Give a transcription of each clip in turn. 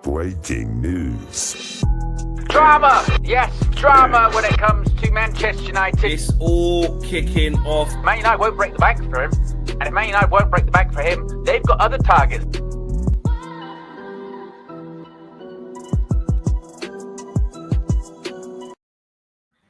Breaking news. Drama! Yes, drama when it comes to Manchester United. It's all kicking off. Man United won't break the bank for him. And if Man United won't break the bank for him, they've got other targets.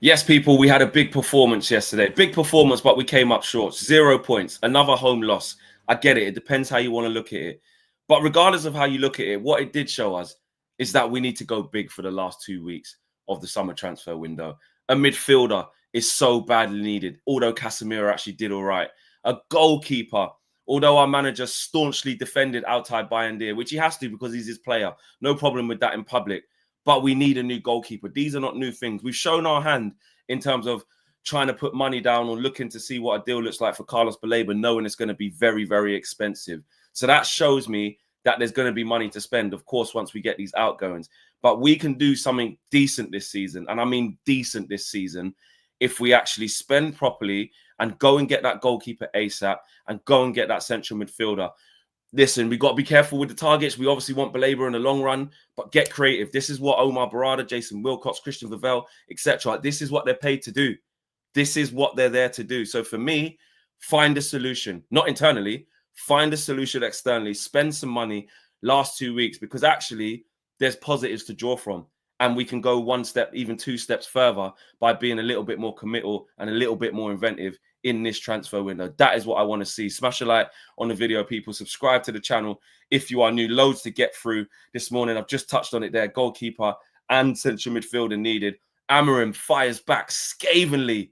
Yes, people, we had a big performance yesterday. Big performance, but we came up short. 0 points, another home loss. I get it. It depends how you want to look at it. But regardless of how you look at it, what it did show us is that we need to go big for the last 2 weeks of the summer transfer window. A midfielder is so badly needed, although Casemiro actually did all right. A goalkeeper, although our manager staunchly defended Altay Bayindir, which he has to because he's his player. No problem with that in public. But we need a new goalkeeper. These are not new things. We've shown our hand in terms of trying to put money down or looking to see what a deal looks like for Carlos Baleba, knowing it's going to be very, very expensive. So that shows me that there's going to be money to spend, of course, once we get these outgoings. But we can do something decent this season, and I mean decent this season, if we actually spend properly and go and get that goalkeeper ASAP and go and get that central midfielder. Listen, we've got to be careful with the targets. We obviously want Baleba in the long run, but get creative. This is what Omar Barada, Jason Wilcox, Christian Vivell, etc. This is what they're paid to do. This is what they're there to do. So for me, find a solution, not internally, find a solution externally, spend some money last 2 weeks, because actually there's positives to draw from. And we can go one step, even 2 steps further by being a little bit more committal and a little bit more inventive in this transfer window. That is what I want to see. Smash a like on the video, people. Subscribe to the channel if you are new. Loads to get through this morning. I've just touched on it there. Goalkeeper and central midfielder needed. Amorim fires back scathingly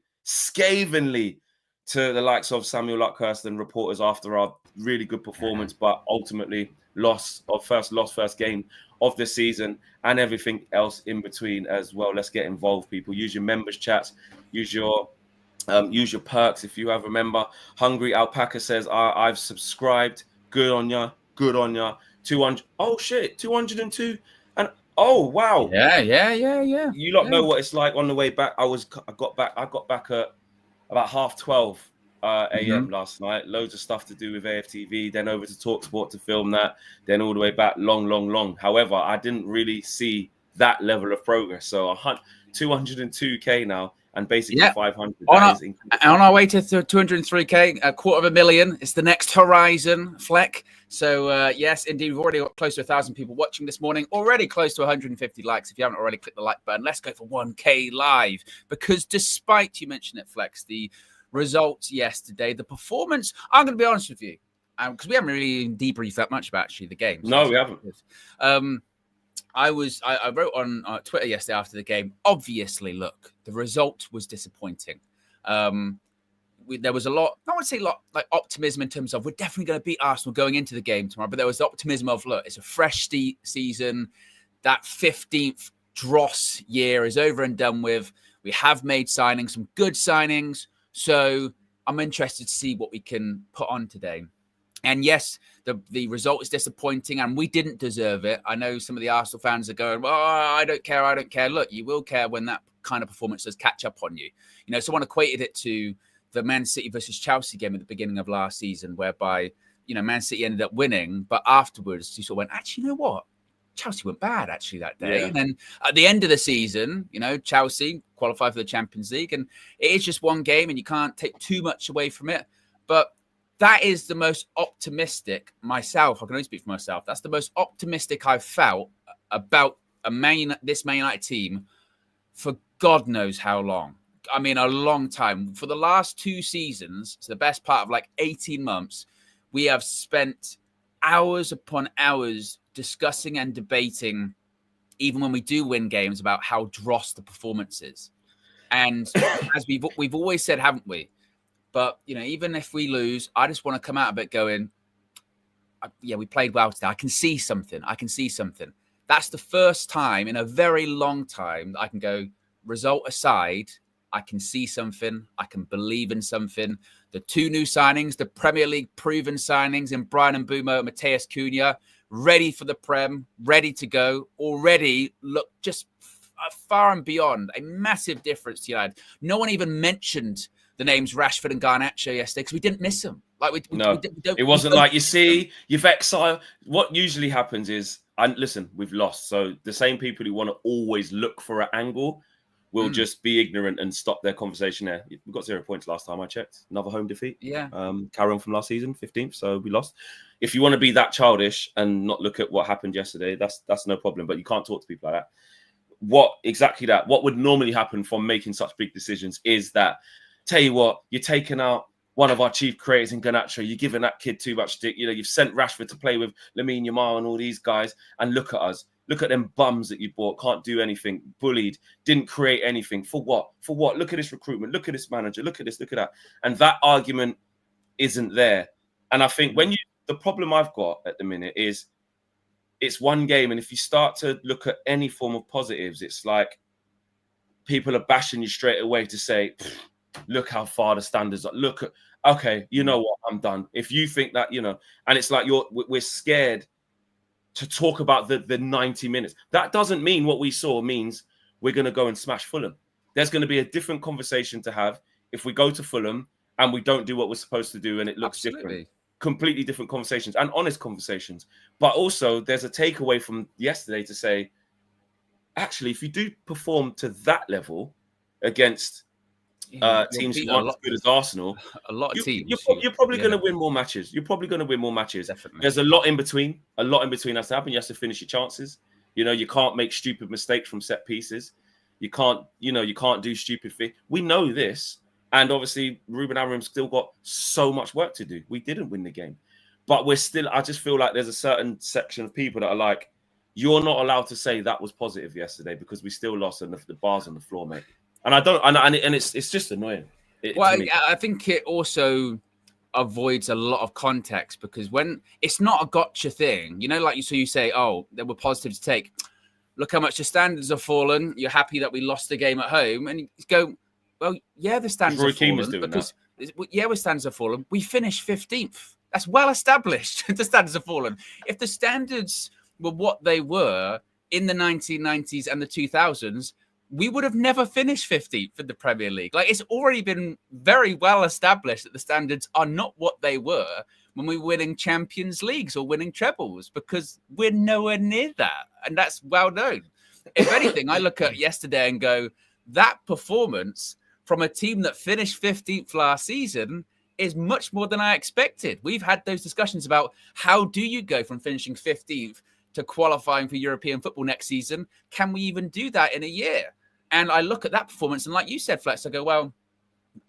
to the likes of Samuel Luckhurst and reporters after our really good performance, but ultimately first game of the season and everything else in between as well. Let's get involved, people. Use your members chats, use your perks if you have a member. Hungry Alpaca says, I've subscribed. Good on ya. 200. Oh shit, 202. And oh wow. Yeah. You lot know what it's like on the way back. I got back at about 12:30 a.m. last night. Loads of stuff to do with AFTV, then over to TalkSport to film that, then all the way back long. However, I didn't really see that level of progress. So 202k now, and basically 500. On our way to 203k, 250,000. It's the next horizon, Fleck. So yes, indeed, we've already got close to 1,000 people watching this morning. Already close to 150 likes. If you haven't already clicked the like button, let's go for 1k live. Because despite, you mentioned it, Flex, the results yesterday, the performance, I'm going to be honest with you, because we haven't really debriefed that much about actually the game. No, we haven't. I wrote on Twitter yesterday after the game, obviously, look, the result was disappointing. There was a lot, I would say a lot, like optimism in terms of we're definitely going to beat Arsenal going into the game tomorrow, but there was the optimism of, look, it's a fresh season. That 15th dross year is over and done with. We have made signings, some good signings. So I'm interested to see what we can put on today. And yes, the result is disappointing and we didn't deserve it. I know some of the Arsenal fans are going, well, I don't care. Look, you will care when that kind of performance does catch up on you. You know, someone equated it to the Man City versus Chelsea game at the beginning of last season, whereby, you know, Man City ended up winning, but afterwards you sort of went, actually, you know what? Chelsea went bad actually that day. Yeah. And then at the end of the season, you know, Chelsea qualified for the Champions League, and it is just one game and you can't take too much away from it. But that is the most optimistic myself. I can only speak for myself. That's the most optimistic I've felt about this Man United team for God knows how long. I mean, a long time. For the last 2 seasons, so the best part of like 18 months, we have spent hours upon hours discussing and debating, even when we do win games, about how dross the performance is. And as we've always said, haven't we? But, you know, even if we lose, I just want to come out of it going, yeah, we played well today. I can see something. That's the first time in a very long time that I can go, result aside, I can see something. I can believe in something. The 2 new signings, the Premier League proven signings in Brian Mbeumo and Mateus Cunha, ready for the Prem, ready to go, already look just far and beyond a massive difference to United. No one even mentioned the names Rashford and Garnacho yesterday because we didn't miss them. Like it wasn't like, you see, you've exiled. What usually happens is And listen, we've lost. So the same people who want to always look for an angle will just be ignorant and stop their conversation there. We got 0 points last time I checked. Another home defeat. Yeah. Carry on from last season, 15th. So we lost. If you want to be that childish and not look at what happened yesterday, that's no problem. But you can't talk to people like that. What would normally happen from making such big decisions is that, tell you what, you're taking out one of our chief creators in Garnacho, you're giving that kid too much stick. You've sent Rashford to play with Lamine Yamal and all these guys, and look at us. Look at them bums that you bought. Can't do anything. Bullied. Didn't create anything. For what? For what? Look at this recruitment. Look at this manager. Look at this. Look at that. And that argument isn't there. And I think the problem I've got at the minute is it's one game. And if you start to look at any form of positives, it's like people are bashing you straight away to say, look how far the standards are. Look at, okay, you know what? I'm done. If you think that, and it's like we're scared to talk about the 90 minutes. That doesn't mean what we saw means we're going to go and smash Fulham. There's going to be a different conversation to have if we go to Fulham and we don't do what we're supposed to do and it looks different. Completely different conversations and honest conversations. But also there's a takeaway from yesterday to say, actually, if you do perform to that level against teams who aren't as good as Arsenal, a lot of teams. You're probably going to win more matches. You're probably going to win more matches. Definitely. There's a lot in between. A lot in between has to happen. You have to finish your chances. You can't make stupid mistakes from set pieces. You can't do stupid things. We know this, and obviously Ruben Amorim's still got so much work to do. We didn't win the game, but I just feel like there's a certain section of people that are like, you're not allowed to say that was positive yesterday because we still lost and the bar's on the floor, mate. And I don't, and it's just annoying. I think it also avoids a lot of context because when it's not a gotcha thing, so you say, oh, there were positives to take. Look how much the standards have fallen. You're happy that we lost the game at home, and you go, well, yeah, the standards have fallen because the standards have fallen. We finished 15th. That's well established. The standards have fallen. If the standards were what they were in the 1990s and the 2000s. We would have never finished 15th in the Premier League. Like, it's already been very well established that the standards are not what they were when we were winning Champions Leagues or winning trebles because we're nowhere near that. And that's well known. If anything, I look at yesterday and go, that performance from a team that finished 15th last season is much more than I expected. We've had those discussions about how do you go from finishing 15th to qualifying for European football next season? Can we even do that in a year? And I look at that performance, and like you said, Flex, I go, well,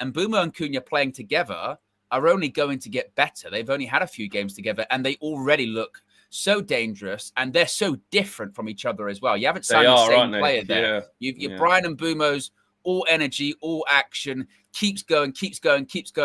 Mbeumo and Cunha playing together are only going to get better. They've only had a few games together, and they already look so dangerous, and they're so different from each other as well. You haven't signed the same player there. You're Brian Mbeumo's all energy, all action, keeps going,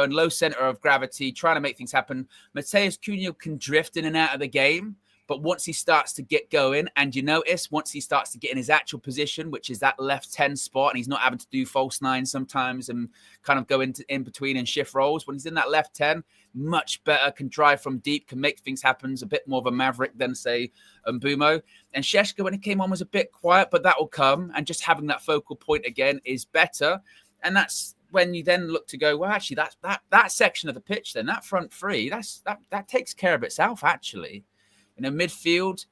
low center of gravity, trying to make things happen. Matheus Cunha can drift in and out of the game. But once he starts to get going, and you notice once he starts to get in his actual position, which is that left 10 spot, and he's not having to do false nine sometimes and kind of go in between and shift roles. When he's in that left 10, much better, can drive from deep, can make things happen. Is a bit more of a maverick than, say, Mbeumo. And Šeško, when he came on, was a bit quiet, but that will come. And just having that focal point again is better. And that's when you then look to go, well, actually, that section of the pitch, then that front three, that takes care of itself, actually. In a midfield,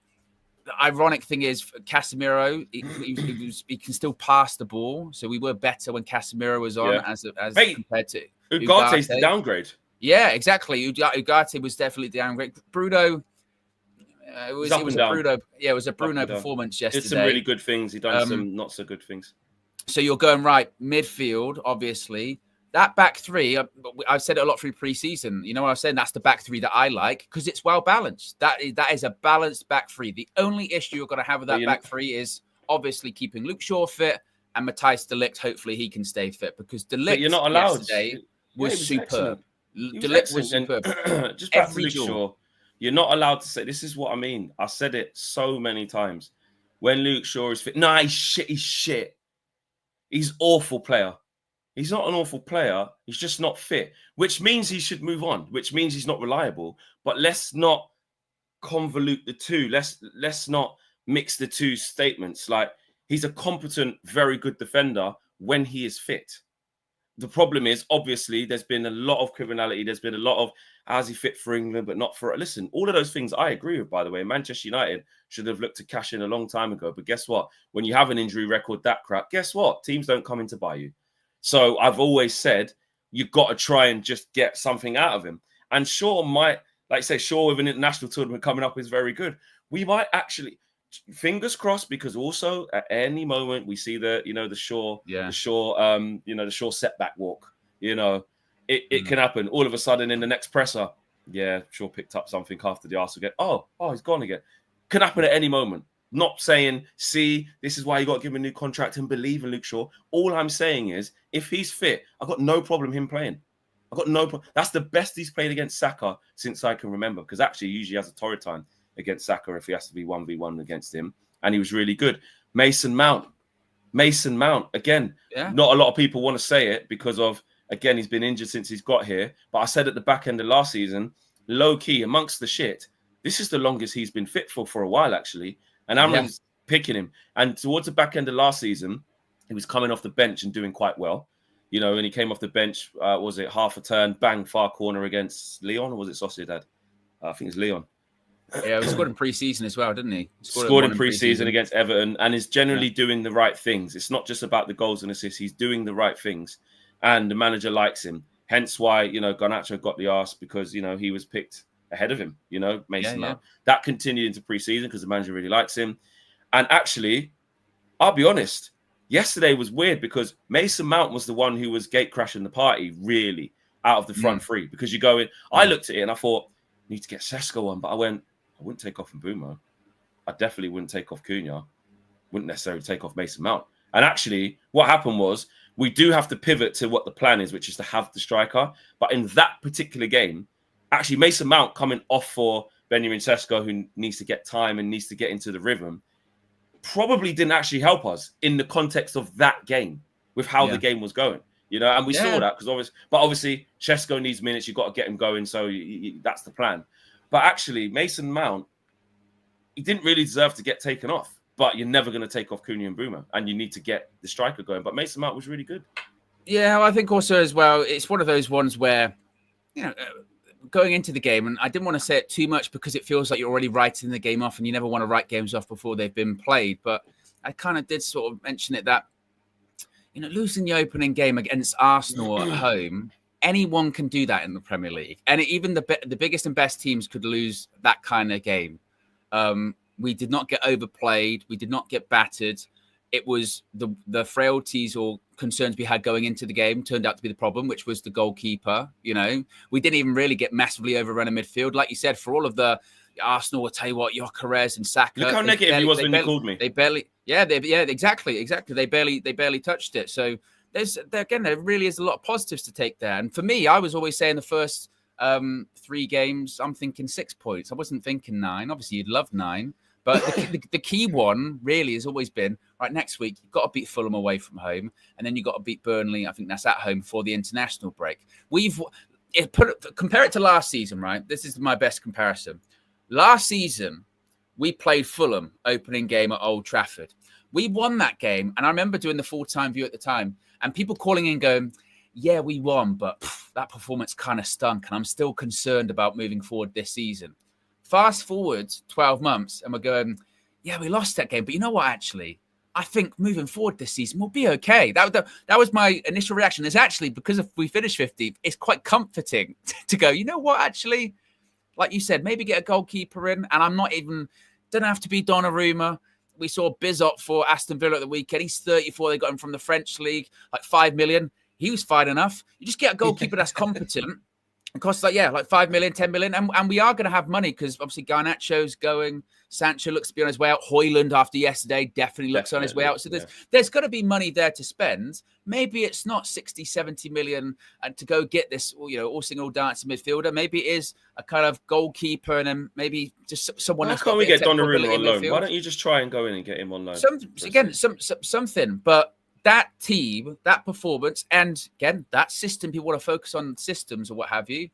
the ironic thing is Casemiro, he can still pass the ball. So we were better when Casemiro was on as compared to Ugarte's the downgrade. Yeah, exactly. Ugarte was definitely the downgrade. Bruno, it was a Bruno performance yesterday. Did some really good things. He done some not so good things. So you're going right midfield, obviously. That back three, I've said it a lot through pre-season. You know what I'm saying? That's the back three that I like because it's well balanced. That is a balanced back three. The only issue you're going to have with that back three is obviously keeping Luke Shaw fit and Matthijs de Ligt. Hopefully he can stay fit because de Ligt you're not allowed. Yesterday was superb. De Ligt was superb. Just back to Luke Shaw. You're not allowed to say, this is what I mean. I said it so many times. When Luke Shaw is fit, he's shit. He's awful player. He's not an awful player. He's just not fit, which means he should move on, which means he's not reliable. But let's not convolute the two. Let's not mix the two statements. Like, he's a competent, very good defender when he is fit. the problem is, obviously, there's been a lot of criminality. There's been a lot of, how's he fit for England, but not for... Listen, all of those things I agree with, by the way. Manchester United should have looked to cash in a long time ago. But guess what? When you have an injury record that crap, guess what? Teams don't come in to buy you. So I've always said, you've got to try and just get something out of him. And Shaw might, like I say, Shaw with an international tournament coming up is very good. We might actually... Fingers crossed, because also at any moment we see the Shaw the Shaw setback walk. It can happen all of a sudden in the next presser. Yeah, Shaw picked up something after the Arsenal game. Oh, he's gone again. Can happen at any moment. Not saying, see, this is why you got to give him a new contract and believe in Luke Shaw. All I'm saying is, if he's fit, I've got no problem him playing. I've got no problem. That's the best he's played against Saka since I can remember. Because actually, he usually has a torrid time against Saka if he has to be 1v1 against him. And he was really good. Mason Mount, again, not a lot of people want to say it because of, again, he's been injured since he's got here. But I said at the back end of last season, low-key, amongst the shit, this is the longest he's been fit for a while, actually. And Amorim's picking him. And towards the back end of last season, he was coming off the bench and doing quite well. And he came off the bench, was it half a turn, bang, far corner against Leon, or was it Sociedad? I think it's Leon. Yeah, he scored in pre-season as well, didn't he? Scored in pre-season against Everton and is generally doing the right things. It's not just about the goals and assists. He's doing the right things. And the manager likes him. Hence why, Garnacho got the arse because, he was picked ahead of him, Mason Mount. That continued into pre-season because the manager really likes him. And actually, I'll be honest, yesterday was weird because Mason Mount was the one who was gate crashing the party, really, out of the front three. Because you go in, I looked at it and I thought, need to get Sesko on. But I wouldn't take off Mbeumo. I definitely wouldn't take off Cunha. Wouldn't necessarily take off Mason Mount. And actually, what happened was we do have to pivot to what the plan is, which is to have the striker. But in that particular game, actually Mason Mount coming off for Benjamin Sesko, who needs to get time and needs to get into the rhythm, probably didn't actually help us in the context of that game with how the game was going. And we saw that because obviously Sesko needs minutes. You've got to get him going. So that's the plan. But actually, Mason Mount, he didn't really deserve to get taken off. But you're never going to take off Cunha and Mbeumo, and you need to get the striker going. But Mason Mount was really good. Yeah, I think also as well, it's one of those ones where, going into the game, and I didn't want to say it too much because it feels like you're already writing the game off, and you never want to write games off before they've been played. But I kind of did sort of mention it that, losing the opening game against Arsenal at home, anyone can do that in the Premier League. And even the biggest and best teams could lose that kind of game. We did not get overplayed. We did not get battered. It was the frailties or concerns we had going into the game turned out to be the problem, which was the goalkeeper. We didn't even really get massively overrun in midfield. Like you said, for all of the Arsenal, will tell you what, Gyökeres and Saka. Look how negative he was when you called me. They barely, exactly. They barely touched it. So there really is a lot of positives to take there. And for me, I was always saying the first 3 games, I'm thinking 6 points. I wasn't thinking 9. Obviously, you'd love 9. But the key one really has always been, right, next week, you've got to beat Fulham away from home. And then you've got to beat Burnley. I think that's at home for the international break. Compare it to last season, right? This is my best comparison. Last season, we played Fulham opening game at Old Trafford. We won that game. And I remember doing the full-time view at the time. And people calling in going, yeah, we won, but that performance kind of stunk. And I'm still concerned about moving forward this season. Fast forward 12 months and we're going, yeah, we lost that game. But you know what, actually? I think moving forward this season will be okay. That was my initial reaction. Is actually, because if we finish 50th, it's quite comforting to go, you know what, actually? Like you said, maybe get a goalkeeper in. And don't have to be Donnarumma. We saw Bizot for Aston Villa at the weekend. He's 34. They got him from the French league, like 5 million. He was fine enough. You just get a goalkeeper that's competent. It costs like 5 million, 10 million. And we are going to have money because obviously Garnacho's going. Sancho looks to be on his way out. Hoyland after yesterday definitely looks on his way out. So there's got to be money there to spend. Maybe it's not 60, 70 million and to go get this, all single dancing midfielder. Maybe it is a kind of goalkeeper and then maybe just someone that's can't we get Donnarumma on loan? Why don't you just try and go in and get him on loan? Something. But that team, that performance, and again, that system, people want to focus on systems or what have you.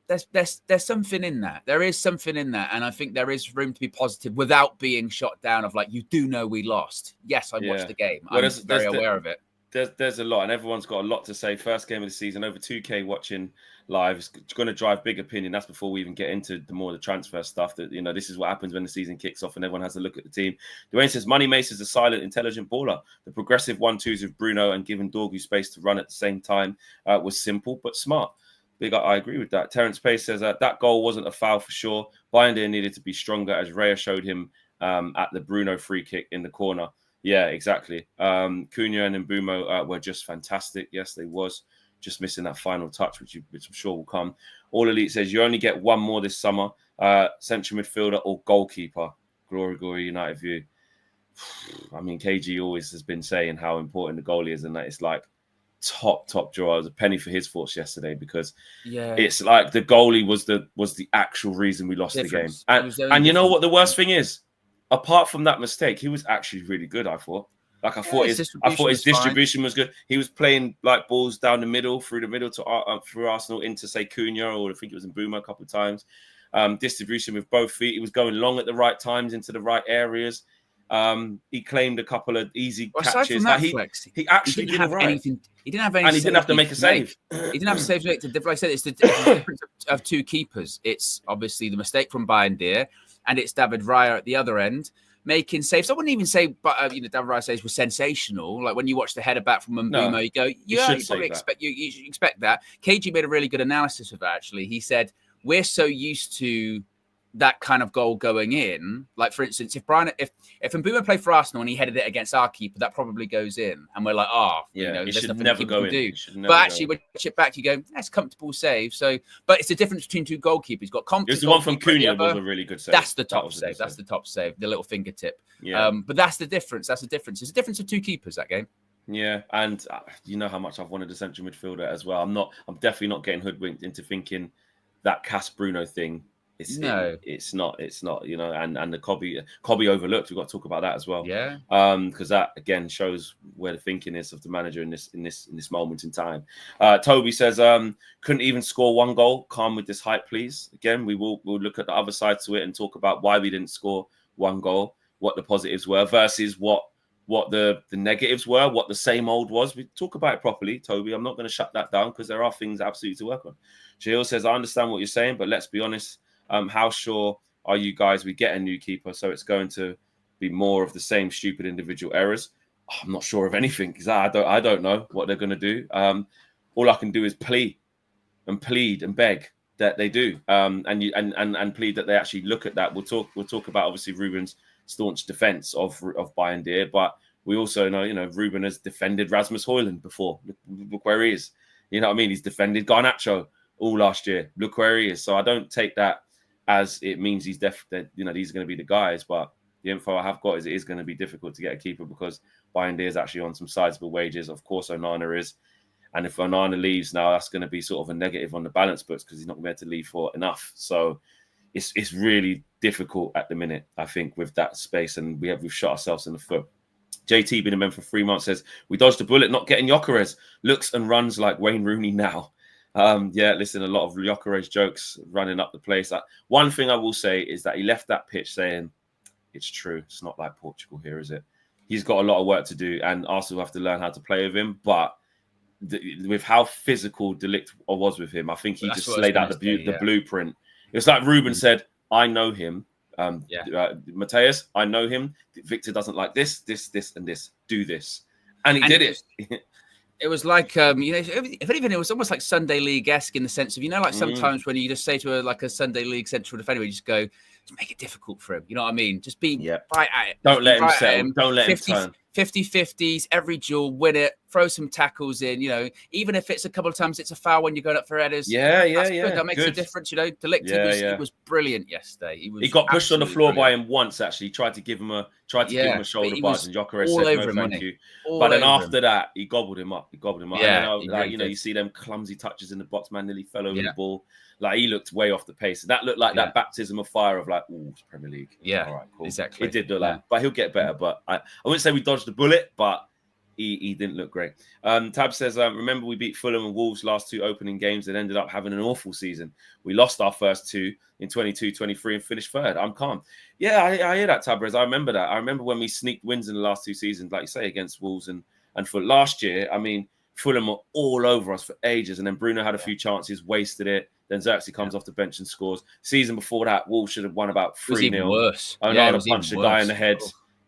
There's something in that. There is something in that. And I think there is room to be positive without being shot down of like, you do know we lost. Yes, I watched the game. I'm very aware of it. there's a lot, and everyone's got a lot to say. First game of the season, over 2K watching live. It's going to drive big opinion. That's before we even get into the transfer stuff. That this is what happens when the season kicks off, and everyone has a look at the team. Dwayne says Money Mace is a silent, intelligent baller. The progressive 1-2s with Bruno and giving Dorgu space to run at the same time was simple but smart. Big, I agree with that. Terence Pace says that goal wasn't a foul for sure. Bayern needed to be stronger, as Raya showed him at the Bruno free kick in the corner. Yeah, exactly. Cunha and Mbumo were just fantastic. Yes, they was. Just missing that final touch, which I'm sure will come. All Elite says you only get one more this summer. Central midfielder or goalkeeper. Glory United view. I mean, KG always has been saying how important the goalie is, and that it's like top drawer. It was a penny for his thoughts yesterday, because it's like the goalie was the actual reason we lost the game. And you know what the worst thing is? Apart from that mistake, he was actually really good, I thought. I thought his distribution was good. He was playing like balls down the middle, through through Arsenal into, say, Cunha, or I think it was in Boomer a couple of times. Distribution with both feet. He was going long at the right times into the right areas. He claimed a couple of easy catches. He actually didn't have anything. He didn't have anything, and he didn't have to make a save. He didn't have to save. Like I said, it's the difference of two keepers. It's obviously the mistake from Bayern, and it's David Raya at the other end making saves. I wouldn't even say, but David Raya saves were sensational. Like when you watch the header back from Mbumo, you go, you probably expect that. KG made a really good analysis of that. Actually, he said we're so used to that kind of goal going in. Like, for instance, if Mbumo played for Arsenal and he headed it against our keeper, that probably goes in. And we're like, there's nothing the keeper can do. But actually, when you chip back, you go, that's comfortable save. So, but it's the difference between two goalkeepers. You've got competent. The one from Cunha was a really good save. That's the top save. That's the top save. The little fingertip. Yeah. But that's the difference. It's the difference of two keepers that game. Yeah, and you know how much I've wanted a central midfielder as well. I'm definitely not getting hoodwinked into thinking that Cas Bruno thing. It's not, and the Kobe overlooked. We've got to talk about that as well. Yeah. Because that again shows where the thinking is of the manager in this moment in time. Toby says, couldn't even score one goal. Calm with this hype, please. Again, we'll look at the other side to it and talk about why we didn't score one goal, what the positives were versus what the negatives were, what the same old was. We talk about it properly, Toby. I'm not going to shut that down because there are things absolutely to work on. Jill says, I understand what you're saying, but let's be honest. How sure are you guys we get a new keeper? So it's going to be more of the same stupid individual errors. I'm not sure of anything because I don't know what they're going to do. All I can do is plead and beg that they do, and plead that they actually look at that. We'll talk about obviously Ruben's staunch defense of Bayern, but we also know Ruben has defended Rasmus Højlund before. Look where he is. You know what I mean? He's defended Garnacho all last year. Look where he is. So I don't take that as it means these are going to be the guys. But the info I have got is it is going to be difficult to get a keeper because Bayern is actually on some sizable wages. Of course, Onana is. And if Onana leaves now, that's going to be sort of a negative on the balance books because he's not going to be able to leave for enough. So it's really difficult at the minute, I think, with that space. And we've shot ourselves in the foot. JT, been a member for 3 months, says, we dodged a bullet not getting Gyökeres. Looks and runs like Wayne Rooney now. Listen, a lot of Gyökeres jokes running up the place. One thing I will say is that he left that pitch saying, it's true. It's not like Portugal here, is it? He's got a lot of work to do, and Arsenal have to learn how to play with him. But with how physical De Ligt was with him, I think he just laid out the blueprint. It's like Ruben said, I know him. Mateus, I know him. Victor doesn't like this, and this. Do this. And he did it. It was like, if anything, it was almost like Sunday League-esque in the sense of, like sometimes when you just say to a Sunday League central defender, you just go, just make it difficult for him. You know what I mean? Just be right at it. Don't let him settle. Don't let him turn. 50-50s, every duel, win it, throw some tackles in, even if it's a couple of times it's a foul when you're going up for headers. That makes a difference, De Ligt, he was brilliant yesterday. He got pushed on the floor by him once, actually. He tried to give him a shoulder barge, and Gyökeres said, no, thank you. But then after that, he gobbled him up. Yeah, and you see them clumsy touches in the box, man nearly fell over the ball. Like, he looked way off the pace. And that looked like that baptism of fire of like, it's Premier League. Yeah, all right, cool. Exactly. It did look like, but he'll get better. But I wouldn't say we dodged the bullet, but he didn't look great. Tab says, remember we beat Fulham and Wolves last 2 opening games and ended up having an awful season. We lost our first 2 in 22-23 and finished 3rd. I'm calm. Yeah, I hear that, Tabrez. I remember that. I remember when we sneaked wins in the last 2 seasons, like you say, against Wolves and And for last year, I mean, Fulham were all over us for ages, and then Bruno had a few chances, wasted it. Then Xerxes comes off the bench and scores. Season before that, Wolves should have won about 3-0. It was even worse. Onana punched the guy in the head,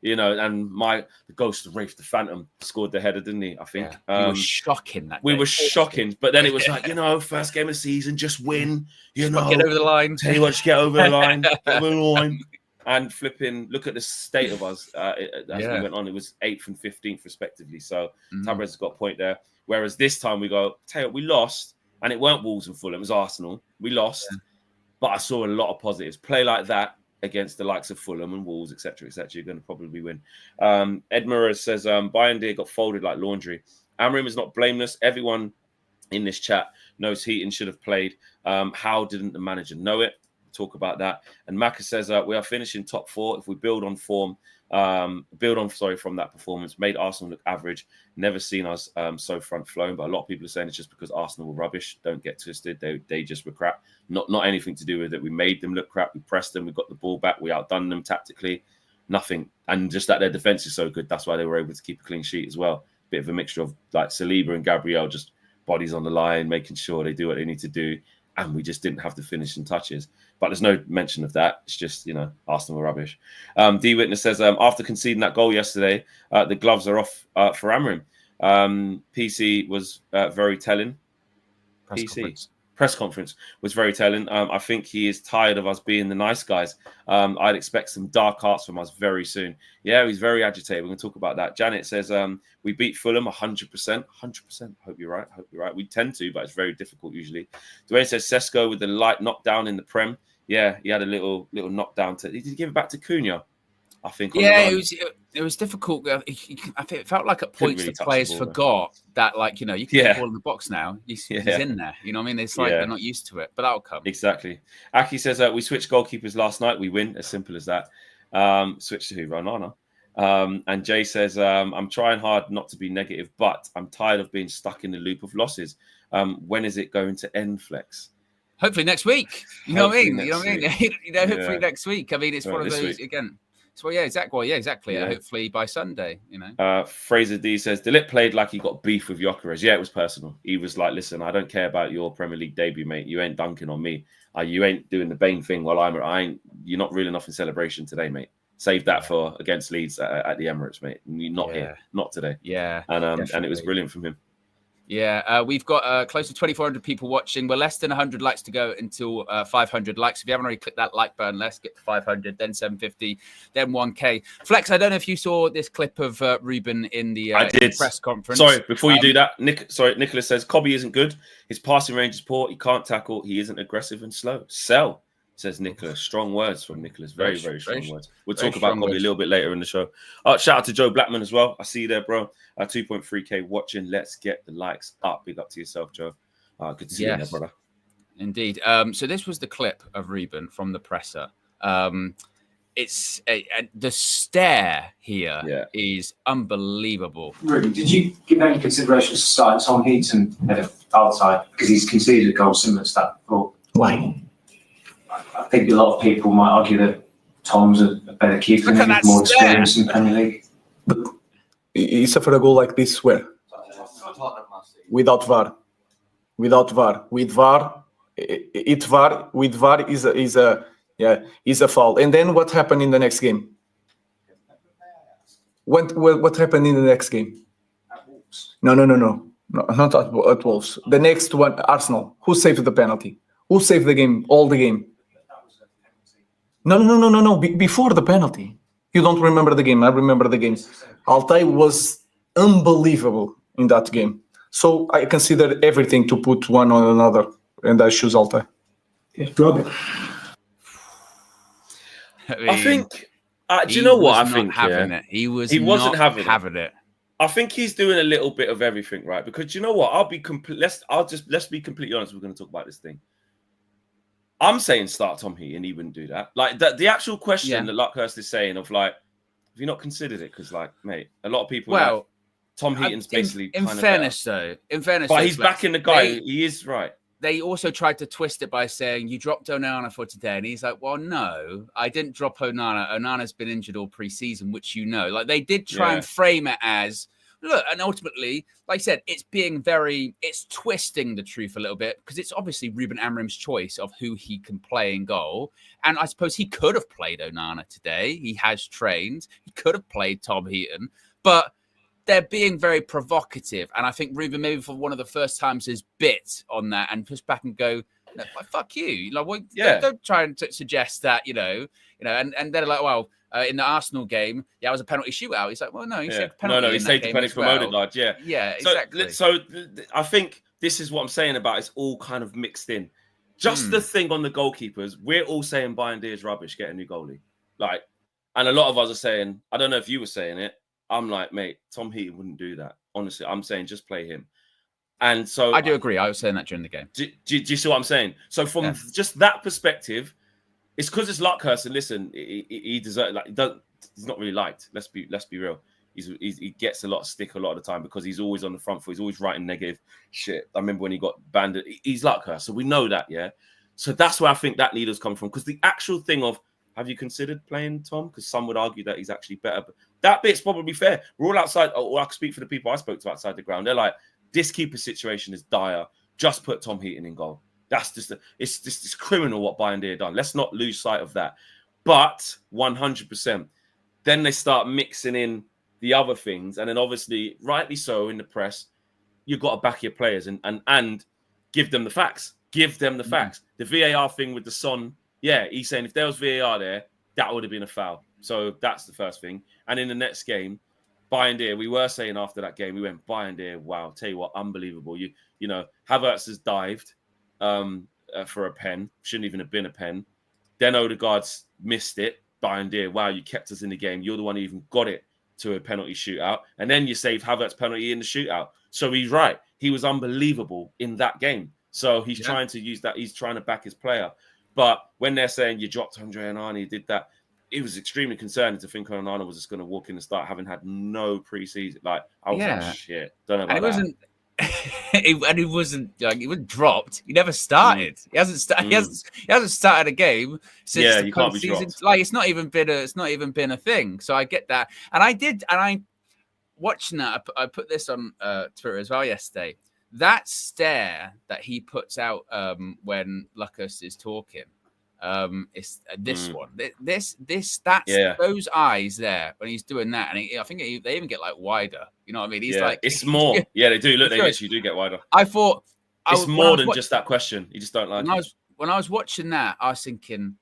you know, and the ghost of Rafe the Phantom scored the header, didn't he? I think. He was shocking that We day. were shocking, but then it was like, you know, first game of the season, just win, you know. Get over the line. Tell you what, just get over the line. Get over the line. And flipping, look at the state of us as we went on. It was 8th and 15th, respectively. So Tabarez has got a point there. Whereas this time we go, tell you what, we lost, and it weren't Wolves and Fulham, it was Arsenal. We lost, but I saw a lot of positives. Play like that against the likes of Fulham and Wolves, etc., etc., you're going to probably win. Ed Murray says, Bayern got folded like laundry. Amorim is not blameless. Everyone in this chat knows Heaton should have played. How didn't the manager know it? Talk about that. And Maka says we are finishing top 4 if we build on from that performance. Made Arsenal look average. Never seen us so front flowing, but a lot of people are saying it's just because Arsenal were rubbish. Don't get twisted. They just were crap. Not anything to do with it. We made them look crap. We pressed them. We got the ball back. We outdone them tactically. Nothing. And just that their defense is so good. That's why they were able to keep a clean sheet as well. Bit of a mixture of like Saliba and Gabriel, just bodies on the line, making sure they do what they need to do. And we just didn't have the finishing touches. But there's no mention of that. It's just, you know, Arsenal were rubbish. D Witness says, after conceding that goal yesterday, the gloves are off for Amorim. PC was very telling. Press conference was very telling. I think he is tired of us being the nice guys. I'd expect some dark arts from us very soon. Yeah, he's very agitated. We're going to talk about that. Janet says, we beat Fulham 100%. 100%. Hope you're right. We tend to, but it's very difficult usually. Dwayne says, Sesko with the light knockdown in the Prem. Yeah, he had a little knockdown. Did he give it back to Cunha? I think. Yeah, it was difficult. I think it felt like at points really the players forgot that, like, you know, you can get the ball in the box now. He's in there. You know what I mean? It's like they're not used to it, but that'll come. Exactly. Aki says we switched goalkeepers last night. We win. As simple as that. Switch to who? Onana. And Jay says, I'm trying hard not to be negative, but I'm tired of being stuck in the loop of losses. When is it going to end, Flex? Hopefully next week. You know what I mean? Hopefully next week. I mean, it's one of those again. So exactly. Hopefully by Sunday, you know. Fraser D says De Ligt played like he got beef with Gyökeres. Yeah, it was personal. He was like, "Listen, I don't care about your Premier League debut, mate. You ain't dunking on me. You ain't doing the Bane thing while you're not real enough in celebration today, mate. Save that for against Leeds at the Emirates, mate. Not here, not today. Yeah, and it was brilliant from him. Yeah, we've got close to 2,400 people watching. We're less than 100 likes to go until 500 likes. If you haven't already clicked that like button, let's get to 500, then 750, then 1K. Flex, I don't know if you saw this clip of Ruben in the press conference. Sorry, before you do that, Nicholas says, Cobby isn't good. His passing range is poor. He can't tackle. He isn't aggressive and slow. Sell, says Nicholas. Strong words from Nicholas. Very, very strong words. We'll talk about Cobby a little bit later in the show. Shout out to Joe Blackman as well. I see you there, bro. 2.3K watching. Let's get the likes up. Big up to yourself, Joe. Good to see you there, brother. Indeed. So this was the clip of Ruben from the presser. It's the stare here is unbelievable. Ruben, did you give any consideration to start Tom Heaton ahead of Altay because he's conceded a goal similar to that before? Why? I think a lot of people might argue that Tom's a better keeper and he's more experienced in the Premier League. But he suffered a goal like this where? Without VAR. Without VAR. With VAR, with VAR is a foul. And then what happened in the next game? What happened in the next game? No, not at Wolves. The next one, Arsenal. Who saved the penalty? Who saved the game? All the game. No. Before the penalty. You don't remember the game. I remember the game. Altay was unbelievable in that game. So I consider everything to put one on another, and I choose Altay. I think. Do you know what I think? He wasn't having it. I think he's doing a little bit of everything, right? Because you know what? Let's be completely honest. We're going to talk about this thing. I'm saying start Tom Heaton. He wouldn't do that. Like the actual question that Luckhurst is saying of like, have you not considered it? Because like, mate, a lot of people. Well, Tom Heaton's basically. In fairness, but he's backing the guy. He is right. They also tried to twist it by saying you dropped Onana for today, and he's like, "Well, no, I didn't drop Onana. Onana's been injured all pre-season, which you know." Like they did try and frame it as, look, and ultimately, like I said, it's twisting the truth a little bit because it's obviously Ruben Amorim's choice of who he can play in goal. And I suppose he could have played Onana today. He has trained. He could have played Tom Heaton, but they're being very provocative. And I think Ruben, maybe for one of the first times, has bit on that and push back and go, no, fuck you. Like, well, don't try and suggest that, and they're like, well, in the Arsenal game, it was a penalty shootout. He's like, well, no, he saved penalty. No, he saved the penalty promoted, lad. Yeah, exactly. So I think this is what I'm saying about it's all kind of mixed in. Just the thing on the goalkeepers, we're all saying Bayern is rubbish, get a new goalie. Like, and a lot of us are saying, I don't know if you were saying it. I'm like, mate, Tom Heaton wouldn't do that. Honestly, I'm saying just play him. And so I do agree. I was saying that during the game. Do you see what I'm saying? So from just that perspective, it's because it's Luckhurst. And listen, he deserves, like, he's not really liked. Let's be real. He gets a lot of stick a lot of the time because he's always on the front foot. He's always writing negative shit. I remember when he got banned. He's Luckhurst, so we know that, yeah. So that's where I think that leader's come from. Because the actual thing of, have you considered playing Tom? Because some would argue that he's actually better. But that bit's probably fair. We're all outside. Or I can speak for the people I spoke to outside the ground. They're like, this keeper situation is dire. Just put Tom Heaton in goal. That's just it's criminal what Bayern have done. Let's not lose sight of that. But 100%. Then they start mixing in the other things, and then obviously, rightly so, in the press, you've got to back your players and give them the facts. Give them the facts. The VAR thing with the Son, yeah, he's saying if there was VAR there, that would have been a foul. So that's the first thing. And in the next game, Bayern, we were saying after that game, we went Bayern, wow, tell you what, unbelievable. You know, Havertz has dived for a pen, shouldn't even have been a pen. Then Odegaard's missed it. Bayern, wow, you kept us in the game. You're the one who even got it to a penalty shootout. And then you saved Havertz penalty in the shootout. So he's right. He was unbelievable in that game. So he's trying to use that. He's trying to back his player. But when they're saying you dropped Andre Onana, you did that, it was extremely concerning to think Onana was just going to walk in and start having had no preseason. Like, I was like, shit. Don't know about that. He wasn't dropped. He never started. He hasn't started a game since the can't be season. dropped. Like, it's not even been a thing. So I get that, and I watching that. I put this on Twitter as well yesterday. That stare that he puts out when Lucas is talking, it's this one. That's those eyes there when he's doing that, and I think they even get like wider. You know what I mean? He's like, it's more. Yeah, they do. Look, they literally do get wider. I thought it's more than just that question. You just don't like it. When I was watching that, I was thinking,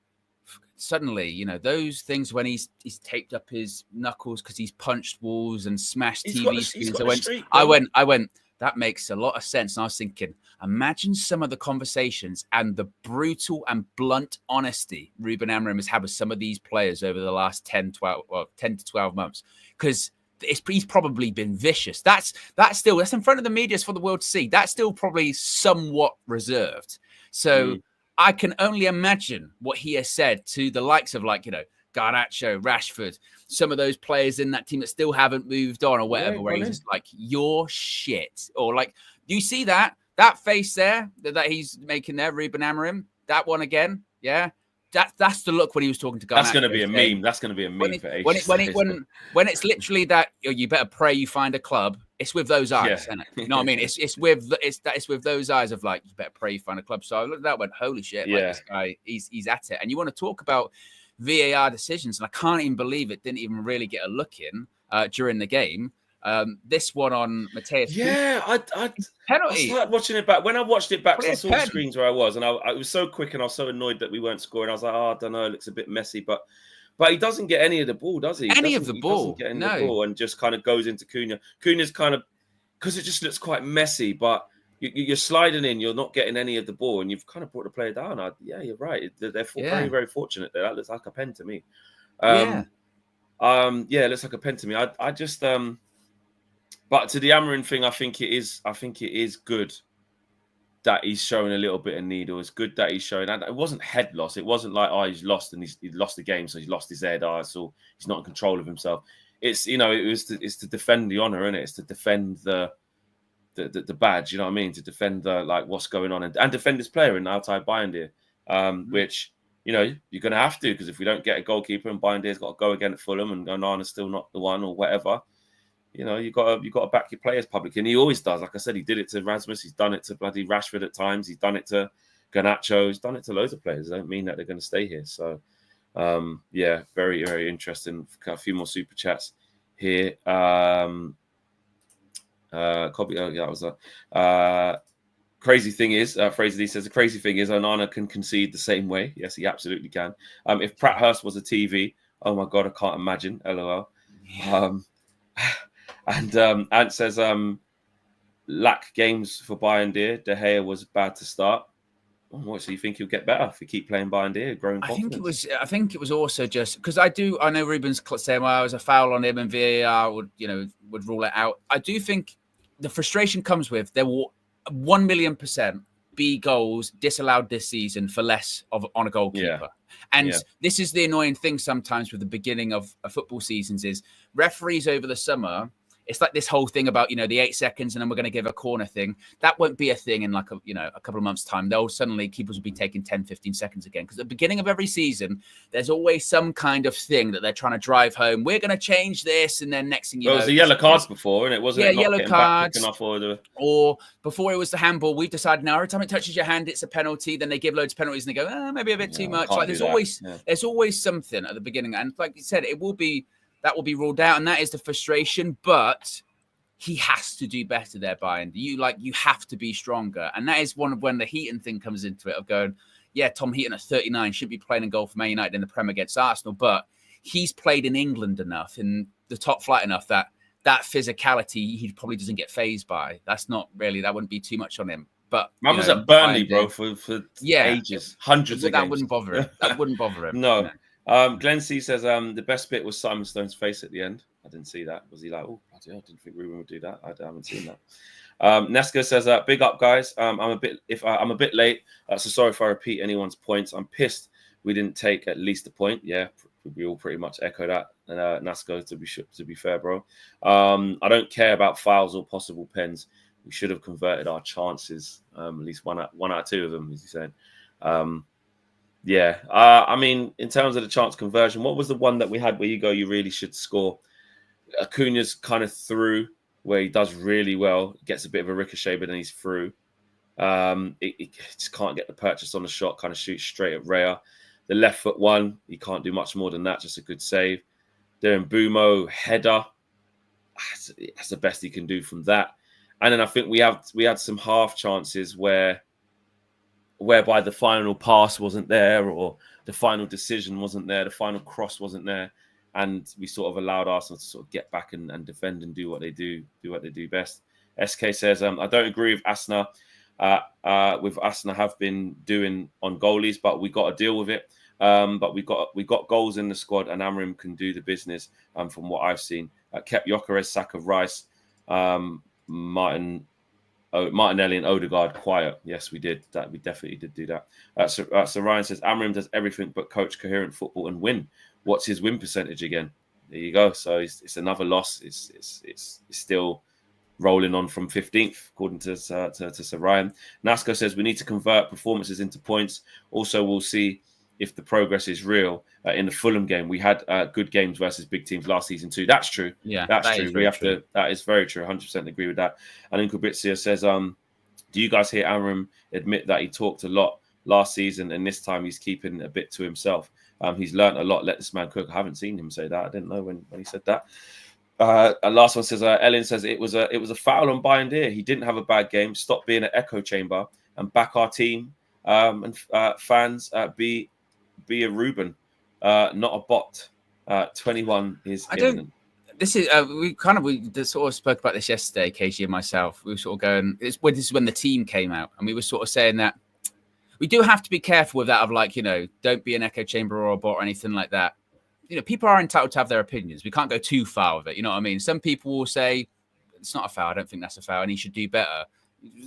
suddenly, those things when he's taped up his knuckles because he's punched walls and smashed TV screens. I went. That makes a lot of sense. And I was thinking, imagine some of the conversations and the brutal and blunt honesty Ruben Amorim has had with some of these players over the last 10 to 12 months. Because he's probably been vicious. That's in front of the media for the world to see. That's still probably somewhat reserved. So I can only imagine what he has said to the likes of Garnacho, Rashford, some of those players in that team that still haven't moved on or whatever, where he's just like, you're shit. Or like, do you see that face there that he's making there, Ruben Amorim? That one again? Yeah. That's the look when he was talking to Garnacho. That's going to be a meme. That's going to be a meme for ages. When it's literally that, you better pray you find a club. It's with those eyes, isn't it? You know what I mean? It's with those eyes of like, you better pray you find a club. So I looked at that, went, holy shit, like this guy, he's at it. And you want to talk about VAR decisions, and I can't even believe it didn't even really get a look in during the game. This one on Mateus. Yeah, I started watching it back. When I watched it back, I saw the screens where I was, and I was so quick, and I was so annoyed that we weren't scoring. I was like, I don't know, it looks a bit messy, but he doesn't get any of the ball, does he? He doesn't get any of the ball, and just kind of goes into Cunha. Cunha's kind of, because it just looks quite messy, but you're sliding in, you're not getting any of the ball, and you've kind of brought the player down. You're right. They're very, very fortunate there. That looks like a pen to me. It looks like a pen to me. I just but to the Amorim thing, I think it is good that he's showing a little bit of needle. It's good that he's showing, and it wasn't head loss. It wasn't like, he's lost and he lost the game, so he's lost his head. So he's not in control of himself. It's it's to defend the honor, isn't it? It's to defend the badge, you know what I mean? To defend what's going on and defend his player in outside Bayern, which you're going to have to, because if we don't get a goalkeeper and Bayern has got to go again at Fulham and Onana's still not the one or whatever, you know, you got to back your players publicly, and he always does. Like I said, he did it to Rasmus. He's done it to bloody Rashford at times. He's done it to Garnacho. He's done it to loads of players. I don't mean that they're going to stay here. So, yeah, very, very interesting. A few more super chats here. Copy. Oh, yeah, that was a crazy thing is. Fraser Lee says the crazy thing is Onana can concede the same way. Yes, he absolutely can. If Pratt Hurst was a TV, oh my god, I can't imagine. LOL. Yeah. And Ant says, lack games for Bayern Deer. De Gea was bad to start. Oh, what, so you think he'll get better if you keep playing Bayern Deer, growing confidence? I think it was also just because I know Ruben's saying, well, it was a foul on him and VAR would rule it out. I do think the frustration comes with there will 1,000,000% be goals disallowed this season for less on a goalkeeper. Yeah. And this is the annoying thing sometimes with the beginning of football seasons is referees over the summer. It's like this whole thing about, the 8 seconds and then we're going to give a corner thing. That won't be a thing in like a couple of months' time. They'll suddenly, keepers will be taking 10, 15 seconds again. Because at the beginning of every season, there's always some kind of thing that they're trying to drive home. We're going to change this. And then next thing you know. It was the yellow cards before, and it wasn't. Yeah, yellow cards. Or before it was the handball, we've decided now every time it touches your hand, it's a penalty. Then they give loads of penalties and they go, maybe a bit too much. Like there's always something at the beginning. And like you said, that will be ruled out. And that is the frustration. But he has to do better there, Bayern. You have to be stronger. And that is when the Heaton thing comes into it of going, yeah, Tom Heaton at 39 should be playing in goal for Man United in the Prem against Arsenal, but he's played in England enough, in the top flight enough that physicality he probably doesn't get phased by. That wouldn't be too much on him. But man was at Burnley, bro, for ages, hundreds of games. That wouldn't bother him. That wouldn't bother him. No. Glenn C says the best bit was Simon Stone's face at the end. I didn't see that. Was he like, oh, bloody hell, I didn't think Ruben would do that. I haven't seen that. Nesca says, big up, guys. I'm a bit late, so sorry if I repeat anyone's points. I'm pissed we didn't take at least a point. Yeah, we all pretty much echo that. Nasco, to be fair, bro. I don't care about fouls or possible pens. We should have converted our chances. At least one out of two of them, as you said. I mean, in terms of the chance conversion, what was the one that we had where you really should score? Acuna's kind of through where he does really well, gets a bit of a ricochet, but then he's through. He just can't get the purchase on the shot, kind of shoots straight at Raya. The left foot one, he can't do much more than that, just a good save. Darren Bumo, header. That's the best he can do from that. And then I think we had some half chances whereby the final pass wasn't there or the final decision wasn't there, the final cross wasn't there. And we sort of allowed Arsenal to sort of get back and defend and do what they do best. SK says, I don't agree with Asna. Have been doing on goalies, but we got to deal with it. But we got goals in the squad, and Amorim can do the business. From what I've seen, kept Gyökeres, Saka, Rice, Martinelli, and Odegaard quiet. Yes, we did that. We definitely did do that. So Ryan says Amorim does everything but coach coherent football and win. What's his win percentage again? There you go. So it's another loss. It's still rolling on from 15th, according to Sir Ryan. Nasco says we need to convert performances into points. Also, we'll see if the progress is real. In the Fulham game, we had good games versus big teams last season too. That's true. Yeah, that's true. That is very true. 100% agree with that. And Inkubitsia says, do you guys hear Amorim admit that he talked a lot last season and this time he's keeping a bit to himself? He's learned a lot. Let this man cook. I haven't seen him say that. I didn't know when he said that. Last one says, Ellen says it was a foul on Bayern Deer. He didn't have a bad game. Stop being an echo chamber and back our team and fans. Be a Ruben, not a bot. 21 is imminent. This is we sort of spoke about this yesterday, KG and myself. We were sort of going. This is when the team came out, and we were sort of saying that we do have to be careful with that. Of like, don't be an echo chamber or a bot or anything like that. People are entitled to have their opinions. We can't go too far with it. You know what I mean? Some people will say it's not a foul. I don't think that's a foul, and he should do better.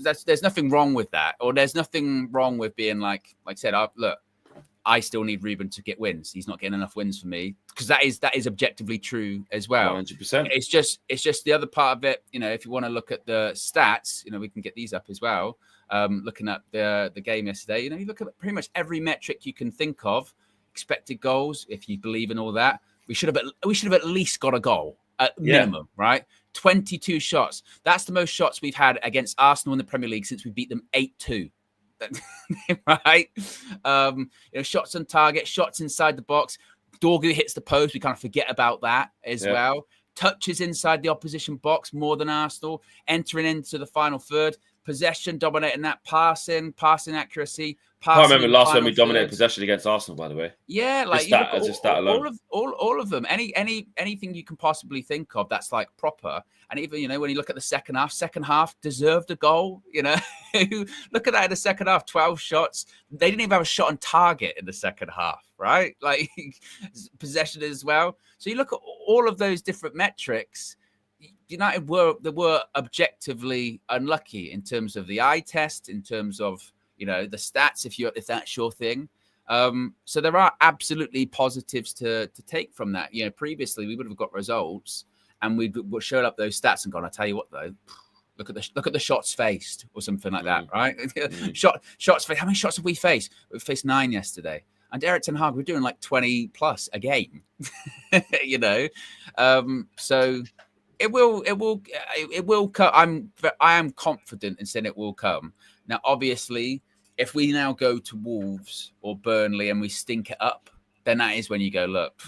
There's nothing wrong with that, or there's nothing wrong with being like I said. Look, I still need Ruben to get wins. He's not getting enough wins for me, because that is objectively true as well. 100%. It's just the other part of it. If you want to look at the stats, we can get these up as well. Looking at the game yesterday, you look at pretty much every metric you can think of. Expected goals, if you believe in all that, we should have at least got a goal at minimum, right? 22 shots. That's the most shots we've had against Arsenal in the Premier League since we beat them 8-2. Right? Shots on target, shots inside the box. Dorgu hits the post. We kind of forget about that as well. Touches inside the opposition box more than Arsenal. Entering into the final third. Possession, dominating that, passing accuracy. I can't remember the last time we dominated possession against Arsenal, by the way. Yeah, like just that alone. All of them. Anything you can possibly think of that's like proper. And even, when you look at the second half deserved a goal. Look at that in the second half, 12 shots. They didn't even have a shot on target in the second half, right? Like possession as well. So you look at all of those different metrics. United were objectively unlucky in terms of the eye test, in terms of the stats, if that's your thing. So there are absolutely positives to take from that. Previously we would have got results and we would show up those stats and gone, I tell you what though, look at the shots faced or something like that, right? Shots faced. How many shots have we faced? We faced 9 yesterday. And Erik ten Hag, we're doing like 20 plus a game. So it will come. I am confident in saying it will come. Now, obviously, if we now go to Wolves or Burnley and we stink it up, then that is when you go, look,